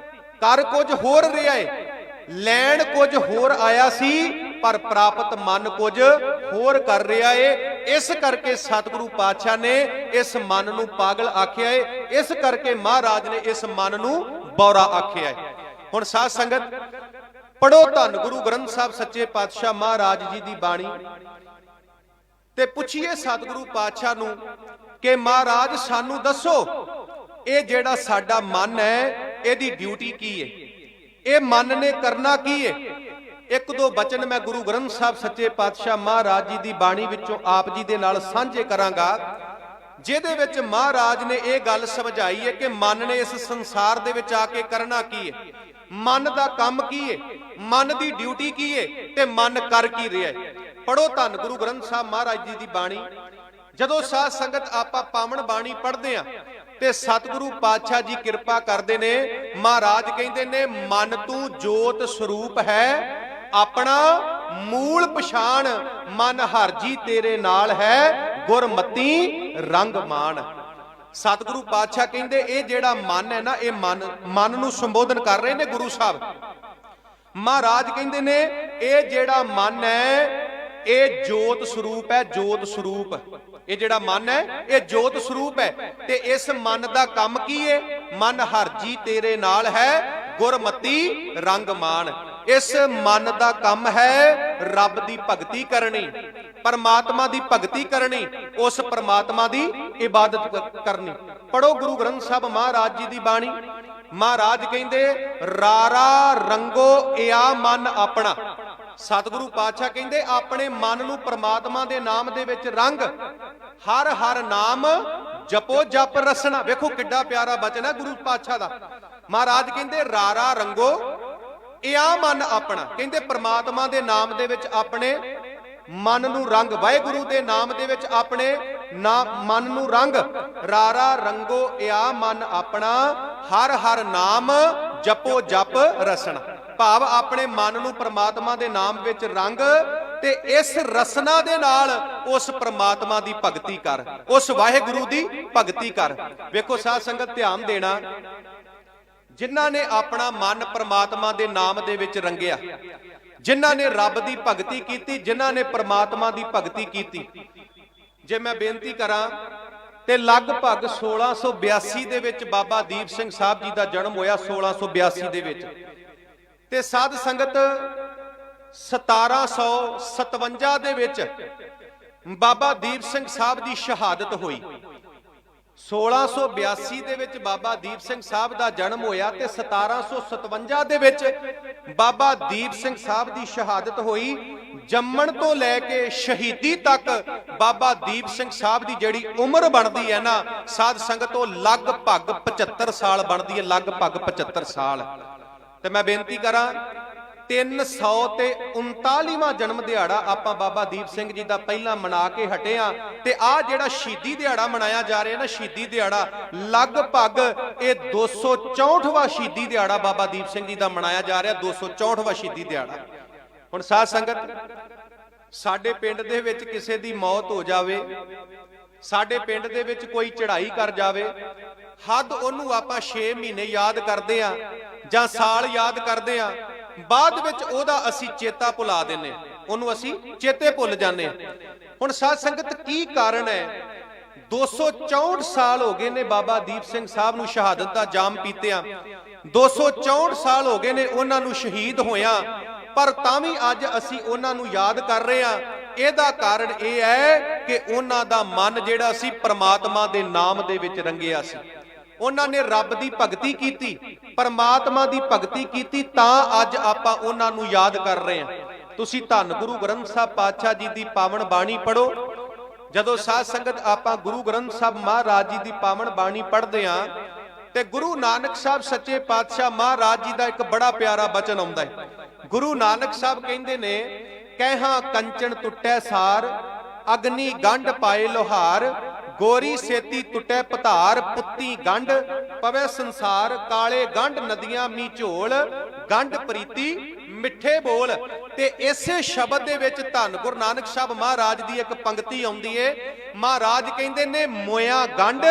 ਕਰ ਕੁਝ ਹੋਰ ਰਿਹਾ ਹੈ। ਲੈਣ ਕੁਝ ਹੋਰ ਆਇਆ ਸੀ ਪਰ ਪ੍ਰਾਪਤ ਮਨ ਕੁਝ ਹੋਰ ਕਰ ਰਿਹਾ ਏ। ਇਸ ਕਰਕੇ ਸਤਿਗੁਰੂ ਪਾਤਸ਼ਾਹ ਨੇ ਇਸ ਮਨ ਨੂੰ ਪਾਗਲ ਆਖਿਆ ਏ, ਇਸ ਕਰਕੇ ਮਹਾਰਾਜ ਨੇ ਇਸ ਮਨ ਨੂੰ ਬੌਰਾ ਆਖਿਆ ਏ। ਹੁਣ ਸਾਧ ਸੰਗਤ ਪੜੋ ਧੰਨ ਗੁਰੂ ਗ੍ਰੰਥ ਸਾਹਿਬ ਸੱਚੇ ਪਾਤਸ਼ਾਹ ਮਹਾਰਾਜ ਜੀ ਦੀ ਬਾਣੀ ਤੇ ਪੁੱਛੀਏ ਸਤਿਗੁਰੂ ਪਾਤਸ਼ਾਹ ਨੂੰ ਕਿ ਮਹਾਰਾਜ ਸਾਨੂੰ ਦੱਸੋ ਇਹ ਜਿਹੜਾ ਸਾਡਾ ਮਨ ਹੈ ਇਹਦੀ ਡਿਊਟੀ ਕੀ ਹੈ, ਇਹ ਮਨ ਨੇ ਕਰਨਾ ਕੀ ਹੈ? ਇੱਕ ਦੋ ਬਚਨ ਮੈਂ ਗੁਰੂ ਗ੍ਰੰਥ ਸਾਹਿਬ ਸੱਚੇ ਪਾਤਸ਼ਾਹ ਮਹਾਰਾਜ ਜੀ ਦੀ ਬਾਣੀ ਵਿੱਚੋਂ ਆਪ ਜੀ ਦੇ ਨਾਲ ਸਾਂਝੇ ਕਰਾਂਗਾ, ਜਿਹਦੇ ਵਿੱਚ ਮਹਾਰਾਜ ਨੇ ਇਹ ਗੱਲ ਸਮਝਾਈ ਹੈ ਕਿ ਮਨ ਨੇ ਇਸ ਸੰਸਾਰ ਦੇ ਵਿੱਚ ਆ ਕੇ ਕਰਨਾ ਕੀ ਹੈ, ਮਨ ਦਾ ਕੰਮ ਕੀ ਹੈ, ਮਨ ਦੀ ਡਿਊਟੀ ਕੀ ਹੈ ਤੇ ਮਨ ਕਰ ਕੀ ਰਿਹਾ ਹੈ। ਪੜੋ ਧੰਨ ਗੁਰੂ ਗ੍ਰੰਥ ਸਾਹਿਬ ਮਹਾਰਾਜ ਜੀ ਦੀ ਬਾਣੀ। ਜਦੋਂ ਸਾਧ ਸੰਗਤ ਆਪਾਂ ਪਾਵਨ ਬਾਣੀ ਪੜ੍ਹਦੇ ਆ ਤੇ ਸਤਿਗੁਰੂ ਪਾਤਸ਼ਾਹ ਜੀ ਕਿਰਪਾ ਕਰਦੇ ਨੇ। ਮਹਾਰਾਜ ਕਹਿੰਦੇ ਨੇ ਮਨ ਤੂੰ ਜੋਤ ਸਰੂਪ ਹੈ, ਆਪਣਾ ਮੂਲ ਪਛਾਣ, ਮਨ ਹਰਿ ਜੀ ਤੇਰੇ ਨਾਲ ਹੈ, ਗੁਰਮਤੀ ਰੰਗ ਮਾਣ। ਸਤਿਗੁਰੂ ਪਾਤਸ਼ਾਹ ਕਹਿੰਦੇ ਇਹ ਜਿਹੜਾ ਮਨ ਹੈ ਨਾ, ਇਹ ਮਨ ਨੂੰ ਸੰਬੋਧਨ ਕਰ ਰਹੇ ਨੇ ਗੁਰੂ ਸਾਹਿਬ। ਮਹਾਰਾਜ ਕਹਿੰਦੇ ਨੇ ਇਹ ਜਿਹੜਾ ਮਨ ਹੈ ਇਹ ਜੋਤ ਸਰੂਪ ਹੈ, ਜੋਤ ਸਰੂਪ। ਇਹ ਜਿਹੜਾ ਮਨ ਹੈ ਇਹ ਜੋਤ ਸਰੂਪ ਹੈ ਤੇ ਇਸ ਮਨ ਦਾ ਕੰਮ ਕੀ ਹੈ? ਮਨ ਹਰਿ ਜੀ ਤੇਰੇ ਨਾਲ ਹੈ, ਗੁਰਮਤੀ ਰੰਗ ਮਾਣ। ਇਸ ਮਨ ਦਾ ਕੰਮ ਹੈ ਰੱਬ ਦੀ ਭਗਤੀ ਕਰਨੀ, ਪਰਮਾਤਮਾ ਦੀ ਭਗਤੀ ਕਰਨੀ, ਉਸ ਪਰਮਾਤਮਾ ਦੀ ਇਬਾਦਤ ਕਰਨੀ। ਪੜੋ ਗੁਰੂ ਗ੍ਰੰਥ ਸਾਹਿਬ ਮਹਾਰਾਜ ਜੀ ਦੀ ਬਾਣੀ। ਮਹਾਰਾਜ ਕਹਿੰਦੇ ਰਾਰਾ ਰੰਗੋ ਇਆ ਮਨ ਆਪਣਾ। ਸਤਿਗੁਰੂ ਪਾਤਸ਼ਾਹ ਕਹਿੰਦੇ ਆਪਣੇ ਮਨ ਨੂੰ ਪਰਮਾਤਮਾ ਦੇ ਨਾਮ ਦੇ ਵਿੱਚ ਰੰਗ, ਹਰ ਹਰ ਨਾਮ ਜਪੋ ਜਪ ਰਸਨਾ। ਵੇਖੋ ਕਿੱਡਾ ਪਿਆਰਾ ਬਚਨ ਹੈ ਗੁਰੂ ਪਾਤਸ਼ਾਹ ਦਾ। ਮਹਾਰਾਜ ਕਹਿੰਦੇ ਰਾਰਾ ਰੰਗੋ ਇਆ ਮਨ ਆਪਣਾ। ਕਹਿੰਦੇ ਪਰਮਾਤਮਾ ਦੇ ਨਾਮ ਦੇ ਵਿੱਚ ਆਪਣੇ ਮਨ ਨੂੰ ਰੰਗ, ਵਾਹਿਗੁਰੂ ਦੇ ਨਾਮ ਦੇ ਵਿੱਚ ਆਪਣੇ ਮਨ ਨੂੰ ਰੰਗ। ਰਾਰਾ ਰੰਗੋ ਇਆ ਮਨ ਆਪਣਾ, ਹਰ ਹਰ ਨਾਮ ਜਪੋ ਜਪ ਰਸਨਾ। ਭਾਵ ਆਪਣੇ ਮਨ ਨੂੰ ਪ੍ਰਮਾਤਮਾ ਦੇ ਨਾਮ ਵਿੱਚ ਰੰਗ ਤੇ ਇਸ ਰਸਨਾ ਦੇ ਨਾਲ ਉਸ ਪ੍ਰਮਾਤਮਾ ਦੀ ਭਗਤੀ ਕਰ, ਉਸ ਵਾਹਿਗੁਰੂ ਦੀ ਭਗਤੀ ਕਰ। ਵੇਖੋ ਸਾਧ ਸੰਗਤ ਧਿਆਨ ਦੇਣਾ, ਜਿਨ੍ਹਾਂ ਨੇ ਆਪਣਾ ਮਨ ਪ੍ਰਮਾਤਮਾ ਦੇ ਨਾਮ ਦੇ ਵਿੱਚ ਰੰਗਿਆ, ਜਿਨ੍ਹਾਂ ਨੇ ਰੱਬ ਦੀ ਭਗਤੀ ਕੀਤੀ, ਜਿਨ੍ਹਾਂ ਨੇ ਪ੍ਰਮਾਤਮਾ ਦੀ ਭਗਤੀ ਕੀਤੀ, ਜੇ ਮੈਂ ਬੇਨਤੀ ਕਰਾਂ ਤੇ ਲਗਭਗ 1682 ਦੇ ਵਿੱਚ ਬਾਬਾ ਦੀਪ ਸਿੰਘ ਸਾਹਿਬ ਜੀ ਦਾ ਜਨਮ ਹੋਇਆ। 1682 ਦੇ ਵਿੱਚ ਤੇ ਸਾਧ ਸੰਗਤ 1757 ਦੇ ਵਿੱਚ ਬਾਬਾ ਦੀਪ ਸਿੰਘ ਸਾਹਿਬ ਦੀ ਸ਼ਹਾਦਤ ਹੋਈ। 1682 ਦੇ ਵਿੱਚ ਬਾਬਾ ਦੀਪ ਸਿੰਘ ਸਾਹਿਬ ਦਾ ਜਨਮ ਹੋਇਆ ਤੇ 1757 ਦੇ ਵਿੱਚ ਬਾਬਾ ਦੀਪ ਸਿੰਘ ਸਾਹਿਬ ਦੀ ਸ਼ਹਾਦਤ ਹੋਈ। जम्मण तो लैके शहीदी तक बाबा दीप सिंह साहब की जिहड़ी उम्र बनती है ना साध संगत तो लगभग 75 साल बनती है, लगभग 75 साल। तो मैं बेनती करा 339वां जन्म दिहाड़ा आपां बाबा दीप सिंह जी का पहला मना के हटे हाँ ते आ जिहड़ा शहीदी दिहाड़ा मनाया जा रहा है ना, शहीदी दिहाड़ा लगभग ये 264वां शहीदी दिहाड़ा बाबा दीप सिंह जी का मनाया जा रहा, 264वां शहीदी दिहाड़ा। हुण साध संगत साडे पिंड दे विच किसे दी मौत हो जावे, साडे पिंड दे विच कोई चढ़ाई कर जावे, हद ओनू आपां 6 महीने याद करदे आ जां साल याद करदे आ, बाद विच ओदा असी चेता भुला देने, ओनू असी चेते भुल जाने। हुण साध संगत की कारण है? 264 साल हो गए ने बाबा दीप सिंह साहब नू शहादत दा जाम पीतिया, 264 साल हो गए ने उन्हां नू शहीद होया, पर तां भी अज असी उन्हां नू याद कर रहे हां। ਇਹਦਾ ਕਾਰਨ ਇਹ ਹੈ ਕਿ ਉਹਨਾਂ ਦਾ ਮਨ ਜਿਹੜਾ ਸੀ ਪ੍ਰਮਾਤਮਾ ਦੇ ਨਾਮ ਦੇ ਵਿੱਚ ਰੰਗਿਆ ਸੀ, ਉਹਨਾਂ ਨੇ ਰੱਬ ਦੀ ਭਗਤੀ ਕੀਤੀ, ਪਰਮਾਤਮਾ ਦੀ ਭਗਤੀ ਕੀਤੀ, ਤਾਂ ਅੱਜ ਆਪਾਂ ਉਹਨਾਂ ਨੂੰ ਯਾਦ ਕਰ ਰਹੇ ਹਾਂ। ਤੁਸੀਂ ਧੰਨ ਗੁਰੂ ਗ੍ਰੰਥ ਸਾਹਿਬ ਪਾਤਸ਼ਾਹ ਜੀ ਦੀ ਪਾਵਨ ਬਾਣੀ ਪੜੋ। ਜਦੋਂ ਸਾਧ ਸੰਗਤ ਆਪਾਂ ਗੁਰੂ ਗ੍ਰੰਥ ਸਾਹਿਬ ਮਹਾਰਾਜ ਜੀ ਦੀ ਪਾਵਨ ਬਾਣੀ ਪੜ੍ਹਦੇ ਹਾਂ ਤੇ ਗੁਰੂ ਨਾਨਕ ਸਾਹਿਬ ਸੱਚੇ ਪਾਤਸ਼ਾਹ ਮਹਾਰਾਜ ਜੀ ਦਾ ਇੱਕ ਬੜਾ ਪਿਆਰਾ ਬਚਨ ਆਉਂਦਾ ਹੈ। ਗੁਰੂ ਨਾਨਕ ਸਾਹਿਬ ਕਹਿੰਦੇ ਨੇ, ਕਹਿਹਾ ਕੰਚਨ ਟੁੱਟੈ ਸਾਰ, ਅਗਨੀ ਗੰਢ ਪਾਏ ਲੋਹਾਰ, ਗੋਰੀ ਸੇਤੀ ਟੁੱਟੈ ਪਧਾਰ, ਪੁੱਤੀ ਗੰਢ ਪਵੇ ਸੰਸਾਰ, ਕਾਲੇ ਗੰਢ ਨਦੀਆਂ ਮੀ ਝੋਲ, ਗੰਢ ਪ੍ਰੀਤੀ ਮਿੱਠੇ ਬੋਲ। ਤੇ ਇਸੇ ਸ਼ਬਦ ਦੇ ਵਿੱਚ ਧੰਨ ਗੁਰੂ ਨਾਨਕ ਸਾਹਿਬ ਮਹਾਰਾਜ ਦੀ ਇੱਕ ਪੰਕਤੀ ਆਉਂਦੀ ਏ। ਮਹਾਰਾਜ ਕਹਿੰਦੇ ਨੇ, ਮੋਇਆ ਗੰਢ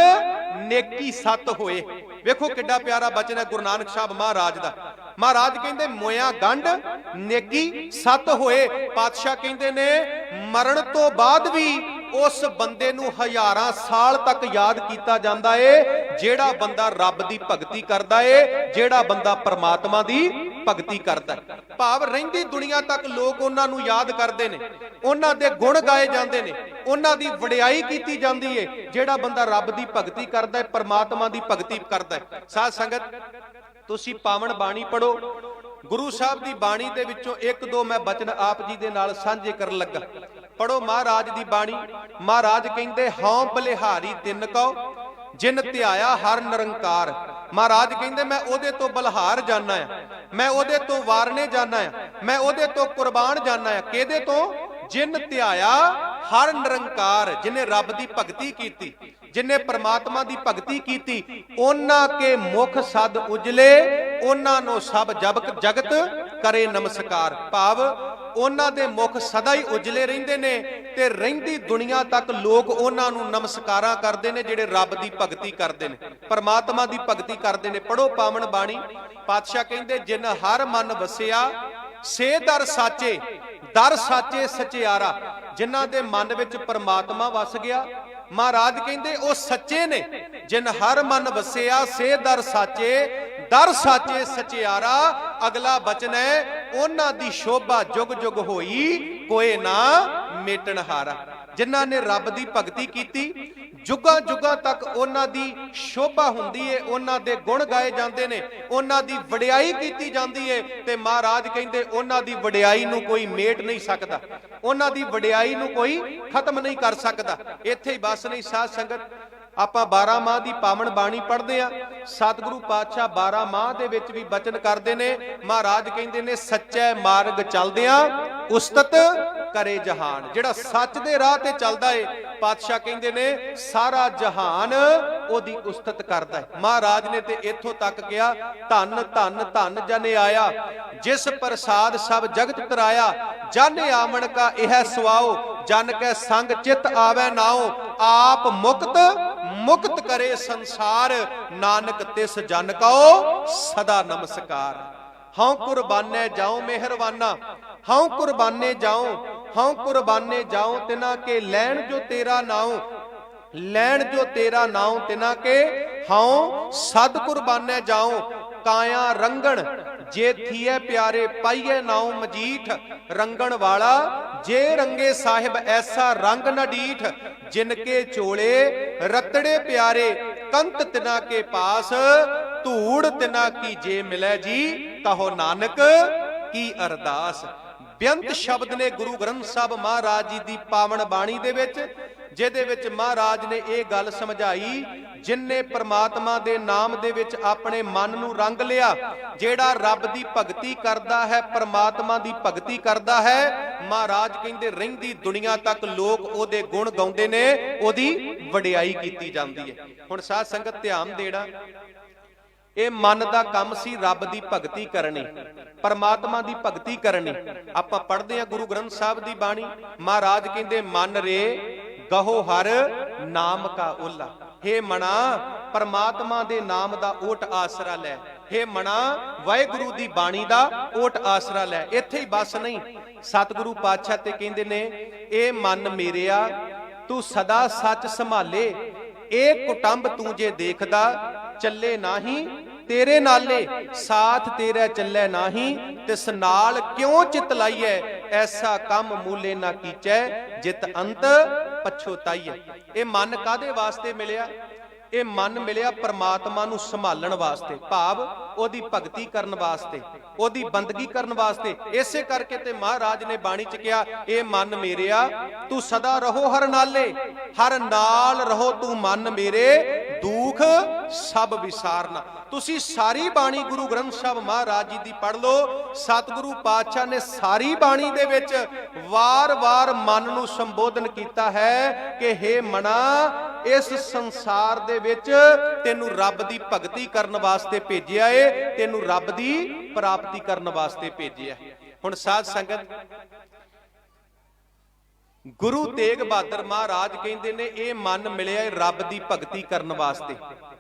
ਨੇਕੀ ਸਤ ਹੋਏ। ਵੇਖੋ ਕਿੱਡਾ ਪਿਆਰਾ ਬਚਨ ਹੈ ਗੁਰੂ ਨਾਨਕ ਸਾਹਿਬ ਮਹਾਰਾਜ ਦਾ। ਮਹਾਰਾਜ ਕਹਿੰਦੇ ਮੋਇਆ ਗੰਢ ਨੇਕੀ ਸਤ ਹੋਏ। ਪਾਤਸ਼ਾਹ ਕਹਿੰਦੇ ਨੇ ਮਰਨ ਤੋਂ ਬਾਅਦ ਵੀ ਉਸ ਬੰਦੇ ਨੂੰ ਹਜ਼ਾਰਾਂ ਸਾਲ ਤੱਕ ਯਾਦ ਕੀਤਾ ਜਾਂਦਾ ਏ ਜਿਹੜਾ ਬੰਦਾ ਰੱਬ ਦੀ ਭਗਤੀ ਕਰਦਾ ਏ, ਜਿਹੜਾ ਬੰਦਾ ਪਰਮਾਤਮਾ ਦੀ ਭਗਤੀ ਕਰਦਾ। ਭਾਵ ਰਹਿੰਦੀ ਦੁਨੀਆ ਤੱਕ ਲੋਕ ਉਹਨਾਂ ਨੂੰ ਯਾਦ ਕਰਦੇ ਨੇ, ਉਹਨਾਂ ਦੇ ਗੁਣ ਗਾਏ ਜਾਂਦੇ ਨੇ, ਉਹਨਾਂ ਦੀ ਵਡਿਆਈ ਕੀਤੀ ਜਾਂਦੀ ਏ। ਜਿਹੜਾ ਬੰਦਾ ਰੱਬ ਦੀ ਭਗਤੀ ਕਰਦਾ ਹੈ, ਪਰਮਾਤਮਾ ਦੀ ਭਗਤੀ ਕਰਦਾ ਹੈ। ਸਾਧ ਸੰਗਤ ਤੁਸੀਂ ਪਾਵਨ ਬਾਣੀ ਪੜੋ। ਗੁਰੂ ਸਾਹਿਬ ਦੀ ਬਾਣੀ ਦੇ ਵਿੱਚੋਂ ਇੱਕ ਦੋ ਮੈਂ ਬਚਨ ਆਪ ਜੀ ਦੇ ਨਾਲ ਸਾਂਝੇ ਕਰਨ ਲੱਗਾ। ਪੜੋ ਮਹਾਰਾਜ ਦੀ ਬਾਣੀ। ਮਹਾਰਾਜ ਕਹਿੰਦੇ, ਹਉ ਬਲਿਹਾਰੀ ਤਿੰਨ ਕਉ ਜਿਨ ਧਿਆਇਆ ਹਰ ਨਿਰੰਕਾਰ। ਮਹਾਰਾਜ ਕਹਿੰਦੇ ਮੈਂ ਉਹਦੇ ਤੋਂ ਬਲਿਹਾਰ ਜਾਣਾ ਆ, ਮੈਂ ਉਹਦੇ ਤੋਂ ਵਾਰਨੇ ਜਾਣਾ ਆ, ਮੈਂ ਉਹਦੇ ਤੋਂ ਕੁਰਬਾਨ ਜਾਣਾ ਆ। ਕਿਹਦੇ ਤੋਂ? ਜਿਨ ਧਿਆਇਆ ਹਰ ਨਿਰੰਕਾਰ, ਜਿਨੇ ਰੱਬ ਦੀ ਭਗਤੀ ਕੀਤੀ, ਜਿਨੇ ਪਰਮਾਤਮਾ ਦੀ ਭਗਤੀ ਕੀਤੀ, ਉਹਨਾਂ ਕੇ ਮੁਖ ਸਦ ਉਜਲੇ, ਉਹਨਾਂ ਨੂੰ ਸਭ ਜਗਤ ਕਰੇ ਨਮਸਕਾਰ। ਭਾਵ ਉਹਨਾਂ ਦੇ ਮੁਖ ਸਦਾ ਹੀ ਉਜਲੇ ਰਹਿੰਦੇ ਨੇ ਤੇ ਰਹਿੰਦੀ ਦੁਨੀਆ ਤੱਕ ਲੋਕ ਉਹਨਾਂ ਨੂੰ ਨਮਸਕਾਰਾਂ ਕਰਦੇ ਨੇ ਜਿਹੜੇ ਰੱਬ ਦੀ ਭਗਤੀ ਕਰਦੇ ਨੇ, ਪਰਮਾਤਮਾ ਦੀ ਭਗਤੀ ਕਰਦੇ ਨੇ। ਪੜੋ ਪਾਵਨ ਬਾਣੀ। ਪਾਤਸ਼ਾਹ ਕਹਿੰਦੇ, ਜਿਨ ਹਰ ਮਨ ਵਸਿਆ ਸੇ ਦਰ ਸਾਚੇ, ਦਰ ਸਾਚੇ ਸਚਿਆਰਾ। ਜਿਨ੍ਹਾਂ ਦੇ ਮਨ ਵਿੱਚ ਪਰਮਾਤਮਾ ਵਸ ਗਿਆ, ਮਹਾਰਾਜ ਕਹਿੰਦੇ ਉਹ ਸੱਚੇ ਨੇ। ਜਿਨ ਹਰ ਮਨ ਵਸਿਆ ਸੇ ਦਰ ਸਾਚੇ, ਦਰ ਸਾਚੇ ਸਚਿਆਰਾ। ਅਗਲਾ ਬਚਨ ਹੈ, ਉਹਨਾਂ ਦੀ ਸ਼ੋਭਾ ਜੁਗ ਜੁਗ ਹੋਈ, ਕੋਏ ਨਾ ਮੇਟਣ ਹਾਰਾ। ਜਿਨ੍ਹਾਂ ਨੇ ਰੱਬ ਦੀ ਭਗਤੀ ਕੀਤੀ, ਜੁਗਾਂ ਜੁਗਾਂ ਤੱਕ ਉਹਨਾਂ ਦੀ ਸ਼ੋਭਾ ਹੁੰਦੀ ਏ, ਉਹਨਾਂ ਦੇ ਗੁਣ ਗਾਏ ਜਾਂਦੇ ਨੇ, ਉਹਨਾਂ ਦੀ ਵਡਿਆਈ ਕੀਤੀ ਜਾਂਦੀ ਏ। ਤੇ ਮਹਾਰਾਜ ਕਹਿੰਦੇ ਉਹਨਾਂ ਦੀ ਵਡਿਆਈ ਨੂੰ ਕੋਈ ਮੇਟ ਨਹੀਂ ਸਕਦਾ, ਉਹਨਾਂ ਦੀ ਵਡਿਆਈ ਨੂੰ ਕੋਈ ਖਤਮ ਨਹੀਂ ਕਰ ਸਕਦਾ। ਇੱਥੇ ਹੀ ਬਸ ਨਹੀਂ ਸਾਧ ਸੰਗਤ। ਆਪਾਂ 12 ਮਾਹ ਦੀ ਪਾਵਨ ਬਾਣੀ ਪੜ੍ਹਦੇ ਆ। ਸਤਿਗੁਰੂ ਪਾਤਸ਼ਾਹ 12 ਮਾਹ ਦੇ ਵਿੱਚ ਵੀ ਬਚਨ ਕਰਦੇ ਨੇ। ਮਹਾਰਾਜ ਕਹਿੰਦੇ ਨੇ, ਸੱਚੇ ਮਾਰਗ ਚੱਲਦਿਆਂ ਉਸਤਤ ਕਰੇ ਜਹਾਨ। ਜਿਹੜਾ ਸੱਚ ਦੇ ਰਾਹ ਤੇ ਚੱਲਦਾ ਏ, ਪਾਤਸ਼ਾਹ ਕਹਿੰਦੇ ਨੇ ਸਾਰਾ ਜਹਾਨ ਉਹਦੀ ਉਸਤਤ ਕਰਦਾ ਹੈ। ਮਹਾਰਾਜ ਨੇ ਤੇ ਇੱਥੋਂ ਤੱਕ ਕਿਹਾ, ਧੰਨ ਧੰਨ ਧੰਨ ਜਨ ਆਇਆ, ਜਿਸ ਪ੍ਰਸਾਦ ਸਭ ਜਗਤ ਤਰਾਇਆ। ਜਨ ਆਵਣ ਕਾ ਇਹ ਸੁਆਓ, ਜਨ ਕੈ ਸੰਗ ਚਿਤ ਆਵੈ ਨਾਉ। ਆਪ ਮੁਕਤ ਮੁਕਤ ਕਰੇ ਸੰਸਾਰ, ਨਾਨਕ ਤਿਸ ਜਨ ਕਉ ਸਦਾ ਨਮਸਕਾਰ। ਹਉ ਕੁਰਬਾਨੇ ਜਾਉ ਮਿਹਰਬਾਨਾ, ਹਉ ਕੁਰਬਾਨੇ ਜਾਉ, ਹਉ ਕੁਰਬਾਨੇ ਜਾਉ ਤਿਨਾ ਕੇ ਲੈਣ ਜੋ ਤੇਰਾ ਨਾਉ। ਲੈਣ ਜੋ ਤੇਰਾ ਨਾਉ ਤਿਨਾ ਕੇ ਹਉ ਸਦ ਕੁਰਬਾਨੇ ਜਾਉ। ਕਾਇਆ ਰੰਗਣ ਜੇ ਥੀਏ ਪਿਆਰੇ, ਪਾਈਏ ਨਾਉ ਮਜੀਠ। ਰੰਗਣ ਵਾਲਾ ਜੇ ਰੰਗੇ ਸਾਹਿਬ, ਐਸਾ ਰੰਗ ਨਾ ਡੀਠ। ਜਿਨਕੇ ਚੋਲੇ ਰਤੜੇ ਪਿਆਰੇ, ਕੰਤ ਤਿਨਾ ਕੇ ਪਾਸ। ਧੂੜ ਤਿਨਾ ਕੀ ਜੇ ਮਿਲੇ ਜੀ, ਕਹੋ ਨਾਨਕ ਕੀ ਅਰਦਾਸ। ਬੇਅੰਤ ਸ਼ਬਦ ਨੇ ਗੁਰੂ ਗ੍ਰੰਥ ਸਾਹਿਬ ਮਹਾਰਾਜ ਜੀ ਦੀ ਪਾਵਨ ਬਾਣੀ ਦੇ ਵਿੱਚ, ਜਿਹਦੇ ਵਿੱਚ ਮਹਾਰਾਜ ਨੇ ਇਹ ਗੱਲ ਸਮਝਾਈ, ਜਿਨਨੇ ਪ੍ਰਮਾਤਮਾ ਦੇ ਨਾਮ ਦੇ ਵਿੱਚ ਆਪਣੇ ਮਨ ਨੂੰ ਰੰਗ ਲਿਆ, ਜਿਹੜਾ ਰੱਬ ਦੀ ਭਗਤੀ ਕਰਦਾ ਹੈ, ਪ੍ਰਮਾਤਮਾ ਦੀ ਭਗਤੀ ਕਰਦਾ ਹੈ, ਮਹਾਰਾਜ ਕਹਿੰਦੇ ਰਹਿੰਦੀ ਦੁਨੀਆ ਤੱਕ ਲੋਕ ਉਹਦੇ ਗੁਣ ਗਾਉਂਦੇ ਨੇ, ਉਹਦੀ ਵਡਿਆਈ ਕੀਤੀ ਜਾਂਦੀ ਹੈ। ਹੁਣ ਸਾਧ ਸੰਗਤ ਧਿਆਨ ਦੇਣਾ, ਇਹ ਮਨ ਦਾ ਕੰਮ ਸੀ, ਰੱਬ ਦੀ ਭਗਤੀ ਕਰਨੀ, ਪਰਮਾਤਮਾ ਦੀ ਭਗਤੀ ਕਰਨੀ। ਆਪਾਂ ਪੜ੍ਹਦੇ ਹਾਂ ਗੁਰੂ ਗ੍ਰੰਥ ਸਾਹਿਬ ਦੀ ਬਾਣੀ, ਮਹਾਰਾਜ ਕਹਿੰਦੇ ਮਨ ਰੇ ਗਹੋ ਹਰ ਨਾਮ ਕਾ ਓਲਾ। ਹੇ ਮਣਾ ਪਰਮਾਤਮਾ ਦੇ ਨਾਮ ਦਾ ਓਟ ਆਸਰਾ ਲੈ, ਹੇ ਮਣਾ ਵਾਹਿਗੁਰੂ ਦੀ ਬਾਣੀ ਦਾ ਓਟ ਆਸਰਾ ਲੈ। ਇੱਥੇ ਹੀ ਬਸ ਨਹੀਂ, ਸਤਿਗੁਰੂ ਪਾਤਸ਼ਾਹ ਤੇ ਕਹਿੰਦੇ ਨੇ, ਇਹ ਮਨ ਮੇਰਿਆ ਤੂੰ ਸਦਾ ਸੱਚ ਸੰਭਾਲੇ, ਇਹ ਕੁਟੰਬ ਤੂੰ ਜੇ ਦੇਖਦਾ ਚੱਲੇ ਨਾਹੀਂ ਤੇਰੇ ਨਾਲੇ, ਸਾਥ ਤੇਰਾ ਚੱਲੇ ਨਾਹੀਂ ਤਿਸ ਨਾਲ ਕਿਉਂ ਚਿਤ ਲਾਈਐ, ਐਸਾ ਕੰਮ ਮੂਲੇ ਨਾ ਕੀਚੈ ਜਿਤ ਅੰਤ ਪਛੋਤਾਈਐ। ਇਹ ਮਨ ਕਾਦੇ ਵਾਸਤੇ ਮਿਲਿਆ? ਇਹ ਮਨ ਮਿਲਿਆ ਪਰਮਾਤਮਾ ਨੂੰ ਸੰਭਾਲਣ ਵਾਸਤੇ, ਭਾਵ ਉਹਦੀ ਭਗਤੀ ਕਰਨ ਵਾਸਤੇ, ਉਹਦੀ ਬੰਦਗੀ ਕਰਨ ਵਾਸਤੇ। ਇਸੇ ਕਰਕੇ ਤੇ ਮਹਾਰਾਜ ਨੇ ਬਾਣੀ ਚ ਕਿਹਾ, ਇਹ ਮਨ ਮੇਰਿਆ ਤੂੰ ਸਦਾ ਰਹੋ ਹਰ ਨਾਲੇ, ਹਰ ਨਾਲ ਰਹੋ ਤੂੰ ਮਨ ਮੇਰੇ, ਦੁੱਖ ਸਭ ਵਿਸਾਰਨਾ। ਤੁਸੀਂ ਸਾਰੀ ਬਾਣੀ ਗੁਰੂ ਗ੍ਰੰਥ ਸਾਹਿਬ ਮਹਾਰਾਜ ਜੀ ਦੀ ਪੜ੍ਹ ਲਓ। ਸਤਿਗੁਰੂ ਪਾਤਸ਼ਾਹ ਨੇ ਸਾਰੀ ਬਾਣੀ ਦੇ ਵਿੱਚ ਵਾਰ-ਵਾਰ ਮਨ ਨੂੰ ਸੰਬੋਧਨ ਕੀਤਾ ਹੈ ਕਿ ਹੇ ਮਨਾ, ਇਸ ਸੰਸਾਰ ਦੇ ਵਿੱਚ ਤੈਨੂੰ ਰੱਬ ਦੀ ਭਗਤੀ ਕਰਨ ਵਾਸਤੇ ਭੇਜਿਆ ਏ, ਤੈਨੂੰ ਰੱਬ ਦੀ ਪ੍ਰਾਪਤੀ ਕਰਨ ਵਾਸਤੇ ਭੇਜਿਆ। ਹੁਣ ਸਾਧ ਸੰਗਤ, ਗੁਰੂ ਤੇਗ ਬਹਾਦਰ ਮਹਾਰਾਜ ਕਹਿੰਦੇ ਨੇ, ਇਹ ਮਨ ਮਿਲਿਆ ਰੱਬ ਦੀ ਭਗਤੀ ਕਰਨ ਵਾਸਤੇ,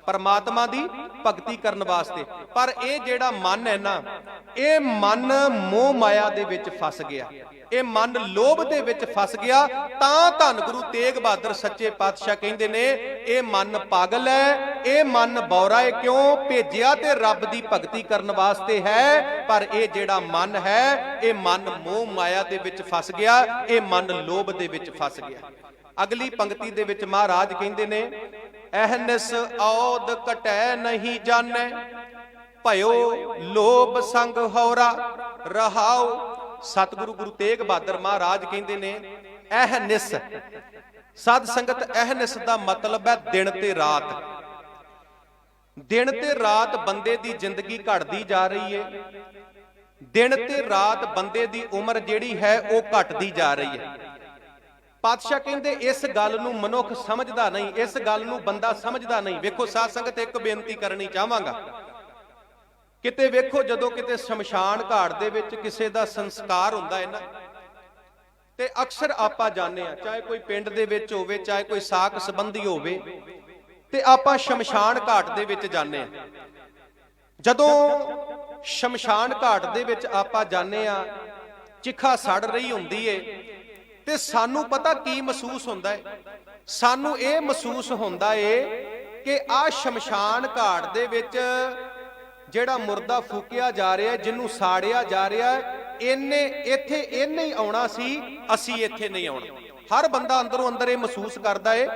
ਪਰਮਾਤਮਾ ਦੀ ਭਗਤੀ ਕਰਨ ਵਾਸਤੇ। ਪਰ ਇਹ ਜਿਹੜਾ ਮਨ ਹੈ ਨਾ, ਇਹ ਮਨ ਮੋਹ ਮਾਇਆ ਦੇ ਵਿੱਚ ਫਸ ਗਿਆ, ਇਹ ਮਨ ਲੋਭ ਦੇ ਵਿੱਚ ਫਸ ਗਿਆ। ਤਾਂ ਧੰਨ ਗੁਰੂ ਤੇਗ ਬਹਾਦਰ ਸੱਚੇ ਪਾਤਸ਼ਾਹ ਕਹਿੰਦੇ ਨੇ, ਇਹ ਮਨ ਪਾਗਲ ਹੈ, ਇਹ ਮਨ ਬੌਰਾ ਹੈ। ਕਿਉਂ? ਭੇਜਿਆ ਤੇ ਰੱਬ ਦੀ ਭਗਤੀ ਕਰਨ ਵਾਸਤੇ ਹੈ, ਪਰ ਇਹ ਜਿਹੜਾ ਮਨ ਹੈ, ਇਹ ਮਨ ਮੋਹ ਮਾਇਆ ਦੇ ਵਿੱਚ ਫਸ ਗਿਆ, ਇਹ ਮਨ ਲੋਭ ਦੇ ਵਿੱਚ ਫਸ ਗਿਆ। ਅਗਲੀ ਪੰਕਤੀ ਦੇ ਵਿੱਚ ਮਹਾਰਾਜ ਕਹਿੰਦੇ ਨੇ, ਅਹਨਿਸ ਔਦ ਘਟੈ ਨਹੀਂ ਜਾਣੈ, ਭਇਓ ਲੋਭ ਸੰਗ ਹੌਰਾ ਰਹਾਉ। ਸਤਿਗੁਰੂ ਗੁਰੂ ਤੇਗ ਬਹਾਦਰ ਮਹਾਰਾਜ ਕਹਿੰਦੇ ਨੇ, ਅਹਨਿਸ। ਸਾਧ ਸੰਗਤ, ਅਹਨਿਸ ਦਾ ਮਤਲਬ ਹੈ ਦਿਨ ਤੇ ਰਾਤ। ਦਿਨ ਤੇ ਰਾਤ ਬੰਦੇ ਦੀ ਜ਼ਿੰਦਗੀ ਘਟਦੀ ਜਾ ਰਹੀ ਹੈ, ਦਿਨ ਤੇ ਰਾਤ ਬੰਦੇ ਦੀ ਉਮਰ ਜਿਹੜੀ ਹੈ ਉਹ ਘਟਦੀ ਜਾ ਰਹੀ ਹੈ। ਪਾਤਸ਼ਾਹ ਕਹਿੰਦੇ ਇਸ ਗੱਲ ਨੂੰ ਮਨੁੱਖ ਸਮਝਦਾ ਨਹੀਂ, ਇਸ ਗੱਲ ਨੂੰ ਬੰਦਾ ਸਮਝਦਾ ਨਹੀਂ। ਵੇਖੋ ਸਾਧ ਸੰਗਤ, ਇੱਕ ਬੇਨਤੀ ਕਰਨੀ ਚਾਹਾਂਗਾ, ਕਿਤੇ ਵੇਖੋ ਜਦੋਂ ਕਿਤੇ ਸ਼ਮਸ਼ਾਨ ਘਾਟ ਦੇ ਵਿੱਚ ਕਿਸੇ ਦਾ ਸੰਸਕਾਰ ਹੁੰਦਾ ਹੈ ਨਾ, ਤੇ ਅਕਸਰ ਆਪਾਂ ਜਾਂਦੇ ਆ, ਚਾਹੇ ਕੋਈ ਪਿੰਡ ਦੇ ਵਿੱਚ ਹੋਵੇ, ਚਾਹੇ ਕੋਈ ਸਾਕ ਸੰਬੰਧੀ ਹੋਵੇ, ਤੇ ਆਪਾਂ ਸ਼ਮਸ਼ਾਨ ਘਾਟ ਦੇ ਵਿੱਚ ਜਾਂਦੇ ਆ। ਜਦੋਂ ਸ਼ਮਸ਼ਾਨ ਘਾਟ ਦੇ ਵਿੱਚ ਆਪਾਂ ਜਾਂਦੇ ਆ, ਚਿਖਾ ਸੜ ਰਹੀ ਹੁੰਦੀ ਏ, ਤੇ ਸਾਨੂੰ ਪਤਾ ਕੀ ਮਹਿਸੂਸ ਹੁੰਦਾ ਹੈ? ਸਾਨੂੰ ਇਹ ਮਹਿਸੂਸ ਹੁੰਦਾ ਏ ਕਿ ਆਹ ਸ਼ਮਸ਼ਾਨ ਘਾਟ ਦੇ ਵਿੱਚ ਜਿਹੜਾ ਮੁਰਦਾ ਫੂਕਿਆ ਜਾ ਰਿਹਾ, ਜਿਹਨੂੰ ਸਾੜਿਆ ਜਾ ਰਿਹਾ, ਇਹਨੇ ਹੀ ਆਉਣਾ ਸੀ, ਅਸੀਂ ਇੱਥੇ ਨਹੀਂ ਆਉਣਾ। ਹਰ ਬੰਦਾ ਅੰਦਰੋਂ ਅੰਦਰ ਇਹ ਮਹਿਸੂਸ ਕਰਦਾ ਏ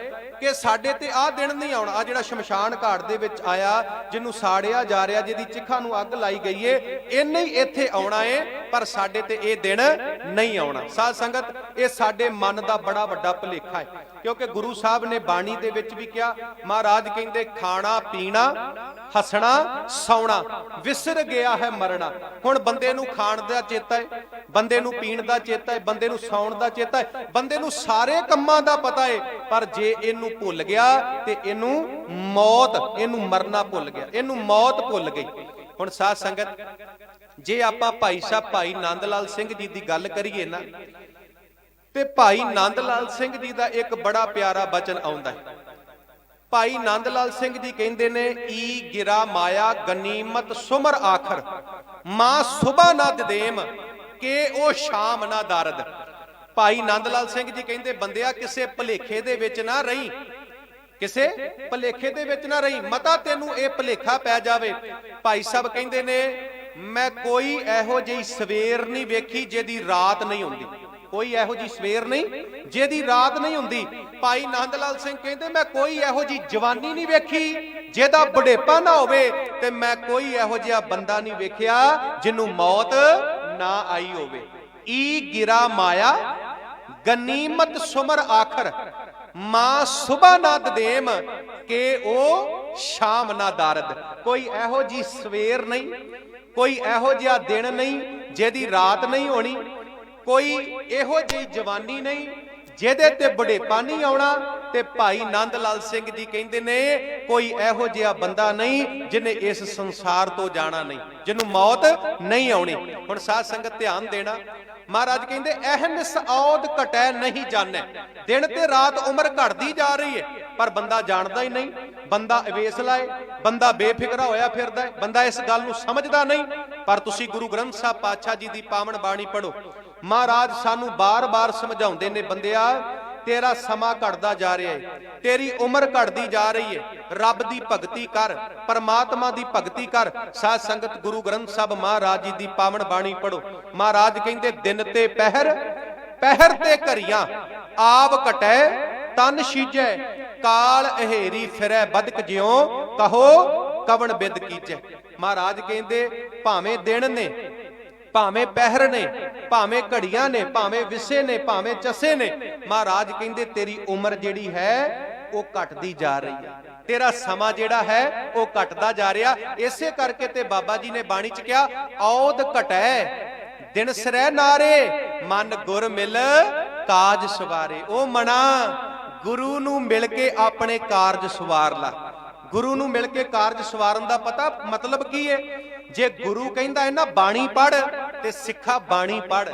ਕਿ ਸਾਡੇ ਤੇ ਆਹ ਦਿਨ ਨਹੀਂ ਆਉਣਾ। ਆ ਜਿਹੜਾ ਸ਼ਮਸ਼ਾਨ ਘਾਟ ਦੇ ਵਿੱਚ ਆਇਆ, ਜਿਹਨੂੰ ਸਾੜਿਆ ਜਾ ਰਿਹਾ, ਜਿਹਦੀ ਚਿਖਾ ਨੂੰ ਅੱਗ ਲਾਈ ਗਈ ਏ, ਇਹਨੇ ਹੀ ਇੱਥੇ ਆਉਣਾ ਏ, ਪਰ ਸਾਡੇ ਤੇ ਇਹ ਦਿਨ ਨਹੀਂ ਆਉਣਾ। ਸਾਧ ਸੰਗਤ, ਇਹ ਸਾਡੇ ਮਨ ਦਾ ਬੜਾ ਵੱਡਾ ਭੁਲੇਖਾ ਹੈ, ਕਿਉਂਕਿ ਗੁਰੂ ਸਾਹਿਬ ਨੇ ਬਾਣੀ ਦੇ ਵਿੱਚ ਵੀ ਕਿਹਾ, ਮਹਾਰਾਜ ਕਹਿੰਦੇ, ਖਾਣਾ ਪੀਣਾ ਹੱਸਣਾ ਸੌਣਾ ਵਿਸਰ ਗਿਆ ਹੈ ਮਰਨਾ। ਹੁਣ ਬੰਦੇ ਨੂੰ ਖਾਣ ਦਾ ਚੇਤਾ ਹੈ, ਬੰਦੇ ਨੂੰ ਪੀਣ ਦਾ ਚੇਤਾ ਹੈ, ਬੰਦੇ ਨੂੰ ਸੌਣ ਦਾ ਚੇਤਾ ਹੈ, ਬੰਦੇ ਨੂੰ ਸਾਰੇ ਕੰਮਾਂ ਦਾ ਪਤਾ ਹੈ, ਪਰ ਜੇ ਇਹਨੂੰ ਭੁੱਲ ਗਿਆ ਤੇ ਇਹਨੂੰ ਮੌਤ, ਇਹਨੂੰ ਮਰਨਾ ਭੁੱਲ ਗਿਆ, ਇਹਨੂੰ ਮੌਤ ਭੁੱਲ ਗਈ। ਹੁਣ ਸਾਧ ਸੰਗਤ, ਜੇ ਆਪਾਂ ਭਾਈ ਸਾਹਿਬ ਭਾਈ ਨੰਦ ਲਾਲ ਸਿੰਘ ਜੀ ਦੀ ਗੱਲ ਕਰੀਏ ਨਾ, ਤੇ ਭਾਈ ਨੰਦ ਲਾਲ ਸਿੰਘ ਜੀ ਦਾ ਇੱਕ ਬੜਾ ਪਿਆਰਾ ਬਚਨ ਆਉਂਦਾ ਹੈ। ਭਾਈ ਨੰਦ ਲਾਲ ਸਿੰਘ ਜੀ ਕਹਿੰਦੇ ਨੇ, ਈ ਗਿਰਾ ਮਾਇਆ ਗਨੀਮਤ ਸੁਮਰ ਆਖਰ, ਮਾਂ ਸੁਬਾ ਨਾ ਦੇਮ ਕਿ ਉਹ ਸ਼ਾਮ ਨਾ ਦਰਦ। ਭਾਈ ਨੰਦ ਲਾਲ ਸਿੰਘ ਜੀ ਕਹਿੰਦੇ, ਬੰਦਿਆ ਕਿਸੇ ਭੁਲੇਖੇ ਦੇ ਵਿੱਚ ਨਾ ਰਹੀ, ਕਿਸੇ ਭੁਲੇਖੇ ਦੇ ਵਿੱਚ ਨਾ ਰਹੀ, ਮਤਾ ਤੈਨੂੰ ਇਹ ਭੁਲੇਖਾ ਪੈ ਜਾਵੇ। ਭਾਈ ਸਾਹਿਬ ਕਹਿੰਦੇ ਨੇ, ਮੈਂ ਕੋਈ ਇਹੋ ਜਿਹੀ ਸਵੇਰ ਨਹੀਂ ਵੇਖੀ ਜਿਹਦੀ ਰਾਤ ਨਹੀਂ ਹੁੰਦੀ, ਕੋਈ ਇਹੋ ਜਿਹੀ ਸਵੇਰ ਨਹੀਂ ਜਿਹਦੀ ਰਾਤ ਨਹੀਂ ਹੁੰਦੀ। ਭਾਈ ਨੰਦ ਲਾਲ ਸਿੰਘ ਕਹਿੰਦੇ, ਮੈਂ ਕੋਈ ਇਹੋ ਜਿਹੀ ਜਵਾਨੀ ਨਹੀਂ ਵੇਖੀ ਜਿਹਦਾ ਬੁਢੇਪਾ ਨਾ ਹੋਵੇ, ਤੇ ਮੈਂ ਕੋਈ ਇਹੋ ਜਿਹਾ ਬੰਦਾ ਨਹੀਂ ਵੇਖਿਆ ਜਿਹਨੂੰ ਮੌਤ ਨਾ ਆਈ ਹੋਵੇ। ई गिरा माया गनीमत सुमर आखर, मां सुबह ना ददेम के ओ शाम ना दारद। कोई एहो जी सवेर नहीं, कोई एहो जिहा दिन नहीं जिहदी रात नहीं होनी, कोई एहो जी जवानी नहीं ਜਿਹਦੇ ਤੇ ਬੁਢੇਪਾ ਨਹੀਂ ਆਉਣਾ। ਤੇ ਭਾਈ ਨੰਦ ਲਾਲ ਸਿੰਘ ਜੀ ਕਹਿੰਦੇ ਨੇ ਕੋਈ ਇਹੋ ਜਿਹਾ ਬੰਦਾ ਨਹੀਂ ਜਿਹਨੇ ਇਸ ਸੰਸਾਰ ਤੋਂ ਜਾਣਾ ਨਹੀਂ, ਜਿਹਨੂੰ ਮੌਤ ਨਹੀਂ ਆਉਣੀ। ਹੁਣ ਸਾਧ ਸੰਗਤ ਧਿਆਨ ਦੇਣਾ, ਮਹਾਰਾਜ ਕਹਿੰਦੇ ਅਹਨਿਸ ਔਦ ਘਟੈ ਨਹੀਂ ਜਾਣੈ। ਦਿਨ ਤੇ ਰਾਤ ਉਮਰ ਘਟਦੀ ਜਾ ਰਹੀ ਹੈ ਪਰ ਬੰਦਾ ਜਾਣਦਾ ਹੀ ਨਹੀਂ। ਬੰਦਾ ਅਵੇਸਲਾ ਹੈ, ਬੰਦਾ ਬੇਫਿਕਰਾ ਹੋਇਆ ਫਿਰਦਾ ਹੈ, ਬੰਦਾ ਇਸ ਗੱਲ ਨੂੰ ਸਮਝਦਾ ਨਹੀਂ। ਪਰ ਤੁਸੀਂ ਗੁਰੂ ਗ੍ਰੰਥ ਸਾਹਿਬ ਪਾਤਸ਼ਾਹ ਜੀ ਦੀ ਪਾਵਨ ਬਾਣੀ ਪੜ੍ਹੋ। ਮਹਾਰਾਜ ਸਾਨੂੰ ਬਾਰ-ਬਾਰ ਸਮਝਾਉਂਦੇ ਨੇ, ਬੰਦਿਆ ਤੇਰਾ ਸਮਾਂ ਘਟਦਾ ਜਾ ਰਿਹਾ ਹੈ, ਤੇਰੀ ਉਮਰ ਘਟਦੀ ਜਾ ਰਹੀ ਹੈ, ਰੱਬ ਦੀ ਭਗਤੀ ਕਰ, ਪਰਮਾਤਮਾ ਦੀ ਭਗਤੀ ਕਰ। ਸਾਧ ਸੰਗਤ ਗੁਰੂ ਗ੍ਰੰਥ ਸਾਹਿਬ ਮਹਾਰਾਜ ਜੀ ਦੀ ਪਾਵਨ ਬਾਣੀ ਪੜ੍ਹੋ। ਮਹਾਰਾਜ ਕਹਿੰਦੇ ਦਿਨ ਤੇ ਪਹਿਰ, ਪਹਿਰ ਤੇ ਘਰੀਆਂ, ਆਵ ਘਟੈ ਤਨ ਸੀਜੈ, ਕਾਲ ਅਹੇਰੀ ਫਿਰੈ ਬਦਕ ਜਿਉ, ਕਹੋ ਕਵਣ ਬਿਦ ਕੀਜੈ। ਮਹਾਰਾਜ ਕਹਿੰਦੇ ਭਾਵੇਂ ਦਿਨ ਨੇ, ਭਾਵੇਂ ਪਹਿਰ ਨੇ, ਭਾਵੇਂ ਘੜੀਆਂ ਨੇ, ਭਾਵੇਂ ਵਿਸੇ ਨੇ, ਭਾਵੇਂ ਚਸੇ ਨੇ, ਮਹਾਰਾਜ ਕਹਿੰਦੇ ਤੇਰੀ ਉਮਰ ਜਿਹੜੀ ਹੈ ਉਹ ਘਟਦੀ ਜਾ ਰਹੀ ਹੈ, ਤੇਰਾ ਸਮਾਂ ਜਿਹੜਾ ਹੈ ਉਹ ਘਟਦਾ ਜਾ ਰਿਹਾ। ਇਸੇ ਕਰਕੇ ਤੇ ਬਾਬਾ ਜੀ ਨੇ ਬਾਣੀ ਚ ਕਿਹਾ ਔਦ ਘਟੈ ਦਿਨ ਸਰੈ ਨਾਰੇ, ਮਨ ਗੁਰ ਮਿਲ ਕਾਜ ਸਵਾਰੇ। ਉਹ ਮਨਾ ਗੁਰੂ ਨੂੰ ਮਿਲ ਕੇ ਆਪਣੇ ਕਾਰਜ ਸਵਾਰ ਲਾ। ਗੁਰੂ ਨੂੰ ਮਿਲ ਕੇ ਕਾਰਜ ਸਵਾਰਨ ਦਾ ਪਤਾ ਮਤਲਬ ਕੀ ਹੈ? ਜੇ ਗੁਰੂ ਕਹਿੰਦਾ ਹੈ ਨਾ ਬਾਣੀ ਪੜ੍ਹ ਤੇ ਸਿੱਖਾ ਬਾਣੀ ਪੜ੍ਹ,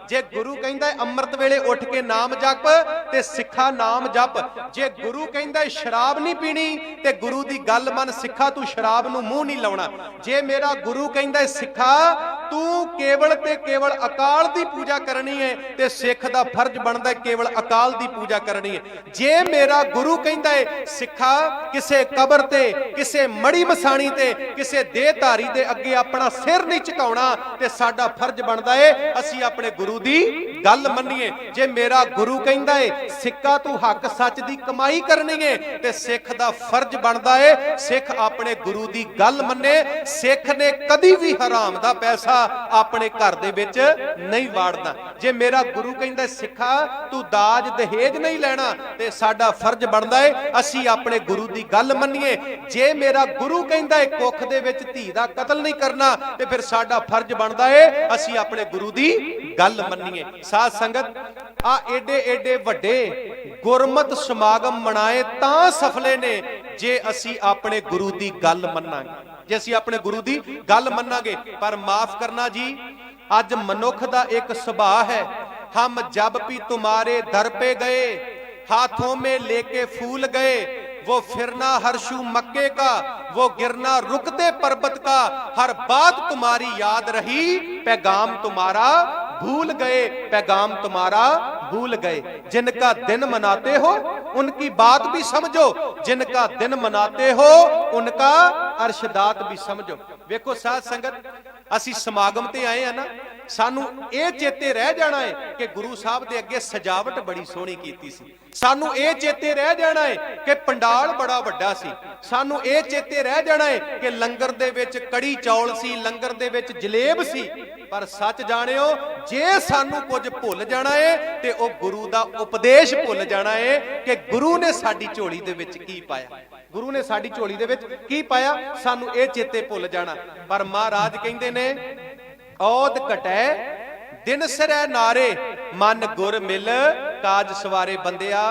ਜੇ ਗੁਰੂ ਕਹਿੰਦਾ ਹੈ ਅੰਮ੍ਰਿਤ ਵੇਲੇ ਉੱਠ ਕੇ ਨਾਮ ਜਪ ਤੇ ਸਿੱਖਾ ਨਾਮ ਜਪ, ਜੇ ਗੁਰੂ ਕਹਿੰਦਾ ਹੈ ਸ਼ਰਾਬ ਨਹੀਂ ਪੀਣੀ ਤੇ ਗੁਰੂ ਦੀ ਗੱਲ ਮੰਨ, ਸਿੱਖਾ ਤੂੰ ਸ਼ਰਾਬ ਨੂੰ ਮੂੰਹ ਨਹੀਂ ਲਾਉਣਾ। ਜੇ ਮੇਰਾ ਗੁਰੂ ਕਹਿੰਦਾ ਹੈ ਸਿੱਖਾ ਤੂੰ ਕੇਵਲ ਤੇ ਕੇਵਲ ਅਕਾਲ ਦੀ ਪੂਜਾ ਕਰਨੀ ਹੈ ਤੇ ਸਿੱਖ ਦਾ ਫਰਜ਼ ਬਣਦਾ ਹੈ ਕੇਵਲ ਅਕਾਲ ਦੀ ਪੂਜਾ ਕਰਨੀ ਹੈ। ਜੇ ਮੇਰਾ ਗੁਰੂ ਕਹਿੰਦਾ ਹੈ ਸਿੱਖਾ ਕਿਸੇ ਕਬਰ ਤੇ, ਕਿਸੇ ਮੜੀ ਮਸਾਣੀ ਤੇ, ਕਿਸੇ ਦੇਹਧਾਰੀ ਦੇ ਅੱਗੇ ਆਪਣਾ ਸਿਰ ਨਹੀਂ ਝੁਕਾਉਣਾ ਤੇ ਸਾਡਾ ਫਰਜ਼ ਬਣਦਾ ਏ ਅਸੀਂ ਆਪਣੇ ਗੁਰੂ ਦੀ ਗੱਲ ਮੰਨੀਏ। ਜੇ ਮੇਰਾ ਗੁਰੂ ਕਹਿੰਦਾ ਏ ਸਿੱਖਾ ਤੂੰ ਹੱਕ ਸੱਚ ਦੀ ਕਮਾਈ ਕਰਨੀ ਏ ਤੇ ਸਿੱਖ ਦਾ ਫਰਜ਼ ਬਣਦਾ ਏ ਸਿੱਖ ਆਪਣੇ ਗੁਰੂ ਦੀ ਗੱਲ ਮੰਨੇ। ਸਿੱਖ ਨੇ ਕਦੀ ਵੀ ਹਰਾਮ ਦਾ ਪੈਸਾ ਆਪਣੇ ਘਰ ਦੇ ਵਿੱਚ ਨਹੀਂ ਵਾੜਦਾ। ਜੇ ਮੇਰਾ ਗੁਰੂ ਕਹਿੰਦਾ ਸਿੱਖਾ ਤੂੰ ਦਾਜ ਦਹੇਜ ਨਹੀਂ ਲੈਣਾ ਤੇ ਸਾਡਾ ਫਰਜ਼ ਬਣਦਾ ਏ ਅਸੀਂ ਆਪਣੇ ਗੁਰੂ ਦੀ ਗੱਲ ਮੰਨੀਏ। ਜੇ ਮੇਰਾ ਗੁਰੂ ਕਹਿੰਦਾ ਏ ਕੁੱਖ ਦੇ ਵਿੱਚ ਧੀ ਦਾ ਕਤਲ ਨਹੀਂ ਕਰਨਾ ਤੇ ਫਿਰ ਸਾਡਾ ਫਰਜ਼ ਬਣਦਾ ਏ ਅਸੀਂ ਆਪਣੇ ਗੁਰੂ ਦੀ ਗੱਲ ਮੰਨੀਏ। ਸਾਧ ਸੰਗਤ ਆ ਏਡੇ ਏਡੇ ਵੱਡੇ ਗੁਰਮਤ ਸਮਾਗਮ ਮਨਾਏ ਤਾਂ ਸਫਲੇ ਨੇ ਜੇ ਅਸੀਂ ਆਪਣੇ ਗੁਰੂ ਦੀ ਗੱਲ ਮੰਨਾਂਗੇ, ਜੇ ਅਸੀਂ ਆਪਣੇ ਗੁਰੂ ਦੀ ਗੱਲ ਮੰਨਾਂਗੇ। ਪਰ ਮਾਫ ਕਰਨਾ ਜੀ, ਅੱਜ ਮਨੁੱਖ ਦਾ ਇੱਕ ਸੁਭਾਅ ਹੈ, ਹਮ ਜਬ ਵੀ ਤੁਮਾਰੇ ਦਰ पे गए हाथों में लेके फूल गए, वो फिरना हर्षु मक्के का, वो गिरना रुकते पर्वत का, हर बात तुम्हारी याद रही, पैगाम तुम्हारा भूल गए, पैगाम तुम्हारा भूल गए। जिनका दिन मनाते हो उनकी बात भी समझो, जिनका दिन मनाते हो उनका अर्शदात भी समझो। ਵੇਖੋ ਸਾਧ ਸੰਗਤ ਅਸੀਂ ਸਮਾਗਮ ਤੇ ਆਏ ਆ ਨਾ, ਸਾਨੂੰ ਇਹ ਚੇਤੇ ਰਹਿ ਜਾਣਾ ਹੈ ਕਿ ਗੁਰੂ ਸਾਹਿਬ ਦੇ ਅੱਗੇ ਸਜਾਵਟ ਬੜੀ ਸੋਹਣੀ ਕੀਤੀ ਸੀ। ਸਾਨੂੰ ਇਹ ਚੇਤੇ ਰਹਿ ਜਾਣਾ ਹੈ ਕਿ ਪੰਡਾਲ ਬੜਾ ਵੱਡਾ ਸੀ। ਸਾਨੂੰ ਇਹ ਚੇਤੇ ਰਹਿ ਜਾਣਾ ਹੈ ਕਿ ਲੰਗਰ ਦੇ ਵਿੱਚ ਕੜੀ ਚੌਲ ਸੀ, ਲੰਗਰ ਦੇ ਵਿੱਚ ਜਲੇਬ ਸੀ। ਪਰ ਸੱਚ ਜਾਣਿਓ, ਜੇ ਸਾਨੂੰ ਕੁਝ ਭੁੱਲ ਜਾਣਾ ਹੈ ਤੇ ਉਹ ਗੁਰੂ ਦਾ ਉਪਦੇਸ਼ ਭੁੱਲ ਜਾਣਾ ਹੈ ਕਿ ਗੁਰੂ ਨੇ ਸਾਡੀ ਝੋਲੀ ਦੇ ਵਿੱਚ ਕੀ ਪਾਇਆ, ਗੁਰੂ ਨੇ ਸਾਡੀ ਝੋਲੀ ਦੇ ਵਿੱਚ ਕੀ ਪਾਇਆ, ਸਾਨੂੰ ਇਹ ਚੇਤੇ ਭੁੱਲ ਜਾਣਾ। ਪਰ ਮਹਾਰਾਜ ਕਹਿੰਦੇ ਨੇ ਔਦ ਘਟੈ ਦਿਨ ਸਰੈ ਨਾਰੇ, ਮਨ ਗੁਰ ਮਿਲ ਕਾਜ ਸਵਾਰੇ। ਬੰਦਿਆ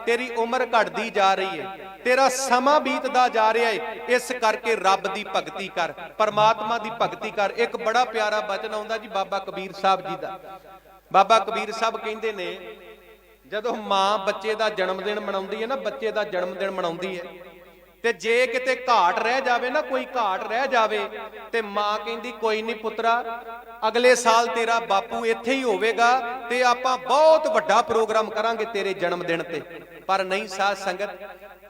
ਤੇਰੀ ਉਮਰ ਘਟਦੀ ਜਾ ਰਹੀ ਹੈ, ਤੇਰਾ ਸਮਾਂ ਬੀਤਦਾ ਜਾ ਰਿਹਾ ਹੈ, ਇਸ ਕਰਕੇ ਰੱਬ ਦੀ ਭਗਤੀ ਕਰ, ਪਰਮਾਤਮਾ ਦੀ ਭਗਤੀ ਕਰ। ਇੱਕ ਬੜਾ ਪਿਆਰਾ ਬਚਨ ਆਉਂਦਾ ਜੀ ਬਾਬਾ ਕਬੀਰ ਸਾਹਿਬ ਜੀ ਦਾ। ਬਾਬਾ ਕਬੀਰ ਸਾਹਿਬ ਕਹਿੰਦੇ ਨੇ ਜਦੋਂ ਮਾਂ ਬੱਚੇ ਦਾ ਜਨਮ ਦਿਨ ਮਨਾਉਂਦੀ ਹੈ ਨਾ, ਬੱਚੇ ਦਾ ਜਨਮ ਦਿਨ ਮਨਾਉਂਦੀ ਹੈ ਤੇ ਜੇ ਕਿਤੇ ਘਾਟ ਰਹਿ ਜਾਵੇ ਨਾ, ਕੋਈ ਘਾਟ ਰਹਿ ਜਾਵੇ ਤੇ ਮਾਂ ਕਹਿੰਦੀ ਕੋਈ ਨਹੀਂ ਪੁੱਤਰਾ, ਅਗਲੇ ਸਾਲ ਤੇਰਾ ਬਾਪੂ ਇੱਥੇ ਹੀ ਹੋਵੇਗਾ ਤੇ ਆਪਾਂ ਬਹੁਤ ਵੱਡਾ ਪ੍ਰੋਗਰਾਮ ਕਰਾਂਗੇ ਤੇਰੇ ਜਨਮ ਦਿਨ ਤੇ। ਪਰ ਨਹੀਂ ਸਾਧ ਸੰਗਤ,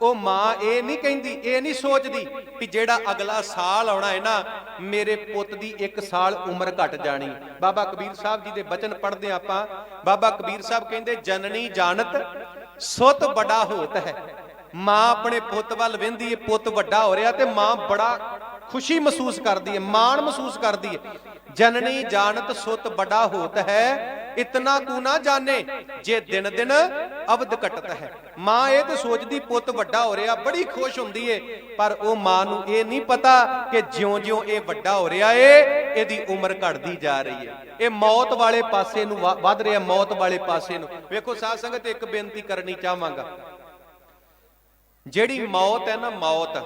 ਉਹ ਮਾਂ ਇਹ ਨਹੀਂ ਕਹਿੰਦੀ, ਇਹ ਨਹੀਂ ਸੋਚਦੀ ਕਿ ਜਿਹੜਾ ਅਗਲਾ ਸਾਲ ਆਉਣਾ ਹੈ ਨਾ ਮੇਰੇ ਪੁੱਤ ਦੀ 1 ਸਾਲ ਉਮਰ ਘਟ ਜਾਣੀ। ਬਾਬਾ ਕਬੀਰ ਸਾਹਿਬ ਜੀ ਦੇ ਬਚਨ ਪੜ੍ਹਦੇ ਆਪਾਂ। ਬਾਬਾ ਕਬੀਰ ਸਾਹਿਬ ਕਹਿੰਦੇ ਜਨਨੀ ਜਾਣਤ ਸੁਤ ਬੜਾ ਹੋਤ ਹੈ। ਮਾਂ ਆਪਣੇ ਪੁੱਤ ਵੱਲ ਵੇਂਦੀ ਹੈ, ਪੁੱਤ ਵੱਡਾ ਹੋ ਰਿਹਾ ਤੇ ਮਾਂ ਬੜਾ ਖੁਸ਼ੀ ਮਹਿਸੂਸ ਕਰਦੀ ਹੈ, ਮਾਣ ਮਹਿਸੂਸ ਕਰਦੀ ਹੈ। ਜਨਨੀ ਜਾਣਤ ਸੁਤ ਬੜਾ ਹੋਤ ਹੈ, इतना कू ना जाने जे दिन दिन अवध कटत है। मां ये तो सोचती पुत वड्डा हो रहा, बड़ी खुश हुंदी है, पर वो मां नूं ये नहीं पता कि ज्यों ज्यों ये वड्डा हो रहा है इहदी उम्र घटदी जा रही है, ये मौत वाले पासे नूं वध रहा, मौत वाले पासे नूं। वेखो साध संगत, एक बेनती करनी चाहांगा, ਜਿਹੜੀ मौत है ना, मौत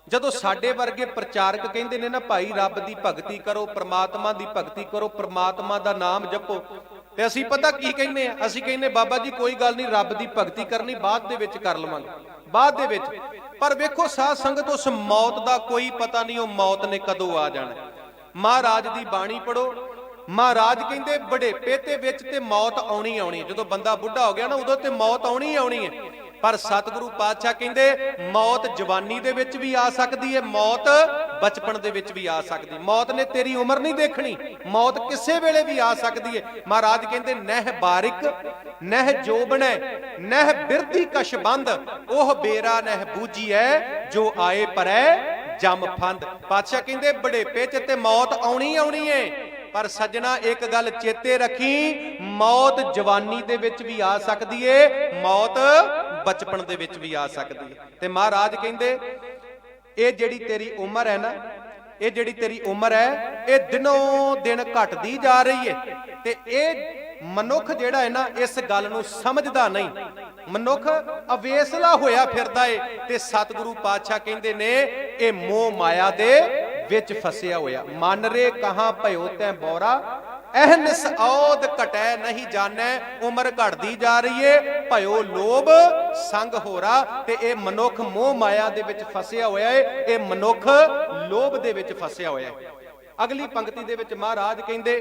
ਜਦੋਂ ਸਾਡੇ ਵਰਗੇ ਪ੍ਰਚਾਰਕ ਕਹਿੰਦੇ ਨੇ ਨਾ ਭਾਈ ਰੱਬ ਦੀ ਭਗਤੀ ਕਰੋ, ਪ੍ਰਮਾਤਮਾ ਦੀ ਭਗਤੀ ਕਰੋ, ਪ੍ਰਮਾਤਮਾ ਦਾ ਨਾਮ ਜਪੋ, ਤੇ ਅਸੀਂ ਪਤਾ ਕੀ ਕਹਿੰਦੇ ਆ, ਅਸੀਂ ਕਹਿੰਦੇ ਬਾਬਾ ਜੀ ਕੋਈ ਗੱਲ ਨਹੀਂ, ਰੱਬ ਦੀ ਭਗਤੀ ਕਰਨੀ ਬਾਅਦ ਦੇ ਵਿੱਚ ਕਰ ਲਵਾਂਗੇ, ਬਾਅਦ ਦੇ ਵਿੱਚ। ਪਰ ਵੇਖੋ ਸਾਧ ਸੰਗਤ, ਉਸ ਮੌਤ ਦਾ ਕੋਈ ਪਤਾ ਨਹੀਂ, ਉਹ ਮੌਤ ਨੇ ਕਦੋਂ ਆ ਜਾਣਾ। ਮਹਾਰਾਜ ਦੀ ਬਾਣੀ ਪੜੋ, ਮਹਾਰਾਜ ਕਹਿੰਦੇ ਬੁਢੇਪੇ ਤੇ ਵਿੱਚ ਤੇ ਮੌਤ ਆਉਣੀ ਆਉਣੀ ਹੈ। ਜਦੋਂ ਬੰਦਾ ਬੁੱਢਾ ਹੋ ਗਿਆ ਨਾ, ਉਦੋਂ ਤੇ ਮੌਤ ਆਉਣੀ ਆਉਣੀ ਹੈ। पर सतगुरु पातशाह कहते मौत जवानी दे विच भी आ सकती है, मौत बचपन दे विच भी आ सकती। मौत ने तेरी उम्र नहीं देखनी, मौत किसी वेले भी आ सकती है। महाराज कहते नह बारिक नह जोबन नह बिरती कश बंद, ओह बेरा नह बूझी है जो आए पर जम फंद। पातशाह कहते बुढ़ेपे च ते मौत आउणी आउणी है, पर सजना एक गल चेते रखी, मौत जवानी दे विच भी आ सकती है, मौत बचपन दे विच भी आ सकती है। ते महाराज कहंदे ये जिहड़ी तेरी उम्र है ना, ये जिहड़ी तेरी उम्र है, ये दिनों दिन घटदी जा रही है। ते ये मनुख जिहड़ा है ना, इस गल नूं समझदा नहीं, मनुख अवेसला होया फिरदा है। ते सतगुरु पातशाह कहंदे ने ये मोह माया दे विच फसिया होया। मन रे कहां भयो तैं बौरा, अहनिस औद घटै नहीं जानै, उम्र घटदी जा रही है, भयो लोभ संग होरा। ते ये मनुख मोह माया दे विच फसिया होया है, ये मनुख लोभ दे विच फसिया होया है। अगली पंक्ति दे विच महाराज कहंदे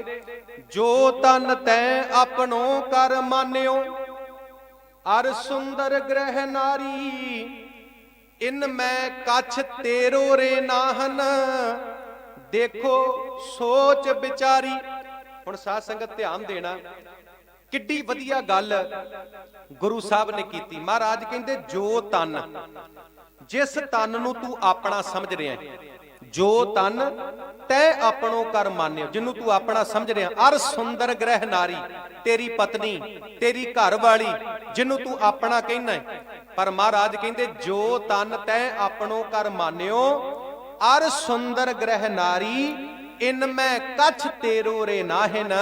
जो तन तैं आपणो कर मान्यो, अर सुंदर ग्रह नारी, इन मैं कछ तेरो रे नाहन, देखो सोच विचारी। हुण साध संगत ध्यान देना, किड्डी वधिया गल गुरु साहब ने कीती। महाराज कहंदे जो तन, जिस तन नूं तू अपना समझ रहा है, जो तन तै अपनों कर मान्यो, जिन्हों तू अपना समझ रहा, अर सुंदर ग्रह नारी, तेरी पत्नी तेरी घर वाली जिन्हों तू अपना कहना है। पर महाराज कहते जो तन तै अपनों कर मान्यो, अर सुंदर ग्रह नारी, इनमें कछ तेरो रे नाहिन,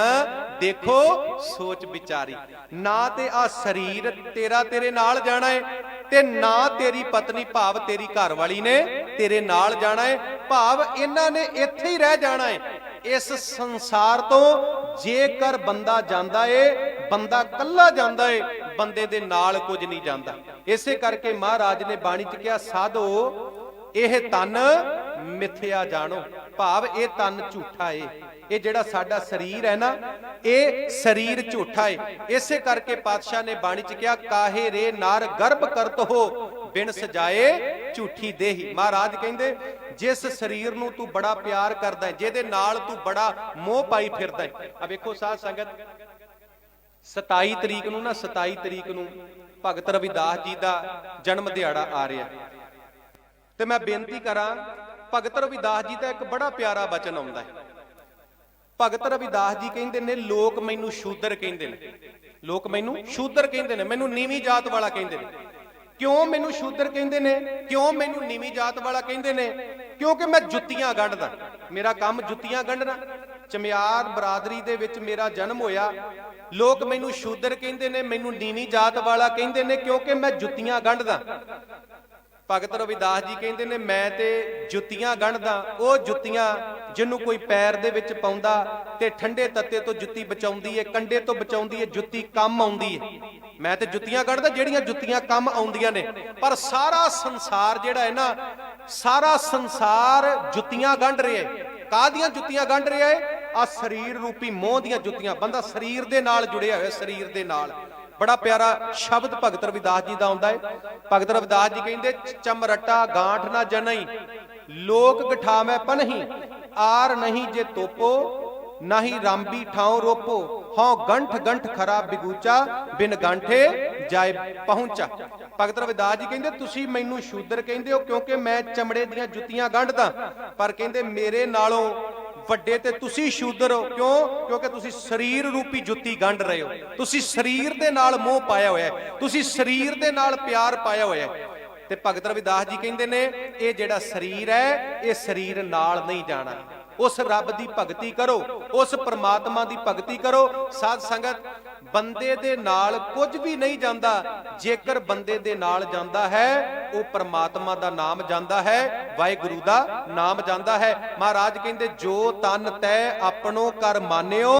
देखो सोच विचारी। ना ते आ शरीर तेरा तेरे नाल जाना है, ते ना तेरी पत्नी भाव तेरी घर वाली ने तेरे नाल जाना है, भाव इन्हां ने इत्थे ही रह जाना है। इस संसार तो जेकर बंदा जांदा है, बंदा कल्ला जांदा है, बंदे दे नाल कुछ नहीं जांदा। इसे करके महाराज ने बाणी च कहा साधो यह तन मिथ्या जानो, भाव ये तन झूठा है, ये जिहड़ा साडा शरीर है ना, ये शरीर झूठा है। इसे करके पातशाह ने बाणी च कहा काहे रे नार गर्भ करत हो, बिन सजाए झूठी देही। महाराज कहंदे जिस शरीर नूं तू बड़ा प्यार करदा है, जिहदे नाल तू बड़ा मोह पाई फिरदा है। आ वेखो साध संगत 27 तरीक नूं ना, 27 तरीक नूं भगत रविदास जी दा जन्म दिहाड़ा आ रहा, ते मैं बेनती करा, भगत रविदास जी दा एक बड़ा प्यारा बचन आउंदा है। भगत रविदास जी कहंदे ने लोक मैनू शूदर कहंदे ने, लोक मैनू शूदर कहंदे ने, मैनू नीवीं जात वाला कहंदे ने। क्यों मैनू शूदर कहंदे ने, क्यों मैनू नीवीं जात वाला कहंदे ने? क्योंकि मैं जुत्तियां गंढदा, मेरा काम जुत्तियां गंढना। चमियार बरादरी दे विच मेरा जन्म होया, लोग मैनू शूदर कहंदे ने, मैनू नीवीं जात वाला कहंदे ने, क्योंकि मैं जुत्तियां गंढदा। भगत रविदास जी कहंदे ने मैं ते जुत्तियां गंढदा, ਉਹ जुत्तियां जिन्हों कोई पैर दे विच पाउंदा ते ठंडे तत्ते तो जुत्ती बचाउंदी है, कंडे तो बचाउंदी है, जुत्ती कम आउंदी है। मैं ते जुत्तियां गंढदा ਜਿਹੜੀਆਂ जुत्तियां कम आउंदियां ने, पर सारा संसार जिहड़ा है ना, सारा संसार जुत्तियां गंढ रहा है। काहदियां जुत्तियां गंढ रहा है? आ शरीर रूपी मोह दियां जुत्तियां। बंदा शरीर दे नाल जुड़िया होया, शरीर दे नाल। बड़ा प्यारा शब्द भगत रविदास जी का आउंदा है। भगत रविदास जी कहंदे चमरटा गांठ ना जनई, लोक गठावे पनही, आर नहीं जे तोपो, नाही रांबी ठाव रोपो, हाँ गंठ गंठ खरा बिगूचा, बिन गांठे जाए पहुंचा। भगत रविदास जी कहंदे तुसी मैनू शूदर कहंदे हो क्योंकि मैं चमड़े दीयां जुत्तियां गंढदा, पर कहंदे मेरे नालों ਵੱਡੇ ਤੇ ਤੁਸੀਂ ਸ਼ੂਦਰ ਹੋ। ਕਿਉਂ? ਕਿਉਂਕਿ ਤੁਸੀਂ ਸਰੀਰ ਰੂਪੀ ਜੁੱਤੀ ਗੰਢ ਰਹੇ ਹੋ। ਤੁਸੀਂ ਸਰੀਰ ਦੇ ਨਾਲ ਮੋਹ ਪਾਇਆ ਹੋਇਆ ਹੈ, ਤੁਸੀਂ ਸਰੀਰ ਦੇ ਨਾਲ ਪਿਆਰ ਪਾਇਆ ਹੋਇਆ ਹੈ। ਤੇ ਭਗਤ ਰਵਿਦਾਸ ਜੀ ਕਹਿੰਦੇ ਨੇ ਇਹ ਜਿਹੜਾ ਸਰੀਰ ਹੈ ਇਹ ਸਰੀਰ ਨਾਲ ਨਹੀਂ ਜਾਣਾ। ਉਸ ਰੱਬ ਦੀ ਭਗਤੀ ਕਰੋ, ਉਸ ਪ੍ਰਮਾਤਮਾ ਦੀ ਭਗਤੀ ਕਰੋ। ਸਾਧ ਸੰਗਤ, ਬੰਦੇ ਦੇ ਨਾਲ ਕੁਝ ਵੀ ਨਹੀਂ ਜਾਂਦਾ, ਜੇਕਰ ਬੰਦੇ ਦੇ ਨਾਲ ਜਾਂਦਾ ਹੈ ਉਹ ਪ੍ਰਮਾਤਮਾ ਦਾ ਨਾਮ ਜਾਂਦਾ ਹੈ, ਵਾਹਿਗੁਰੂ ਦਾ ਨਾਮ ਜਾਂਦਾ ਹੈ। ਮਹਾਰਾਜ ਕਹਿੰਦੇ ਜੋ ਤਨ ਤੈ ਆਪਣੋ ਕਰ ਮਾਨਿਓ,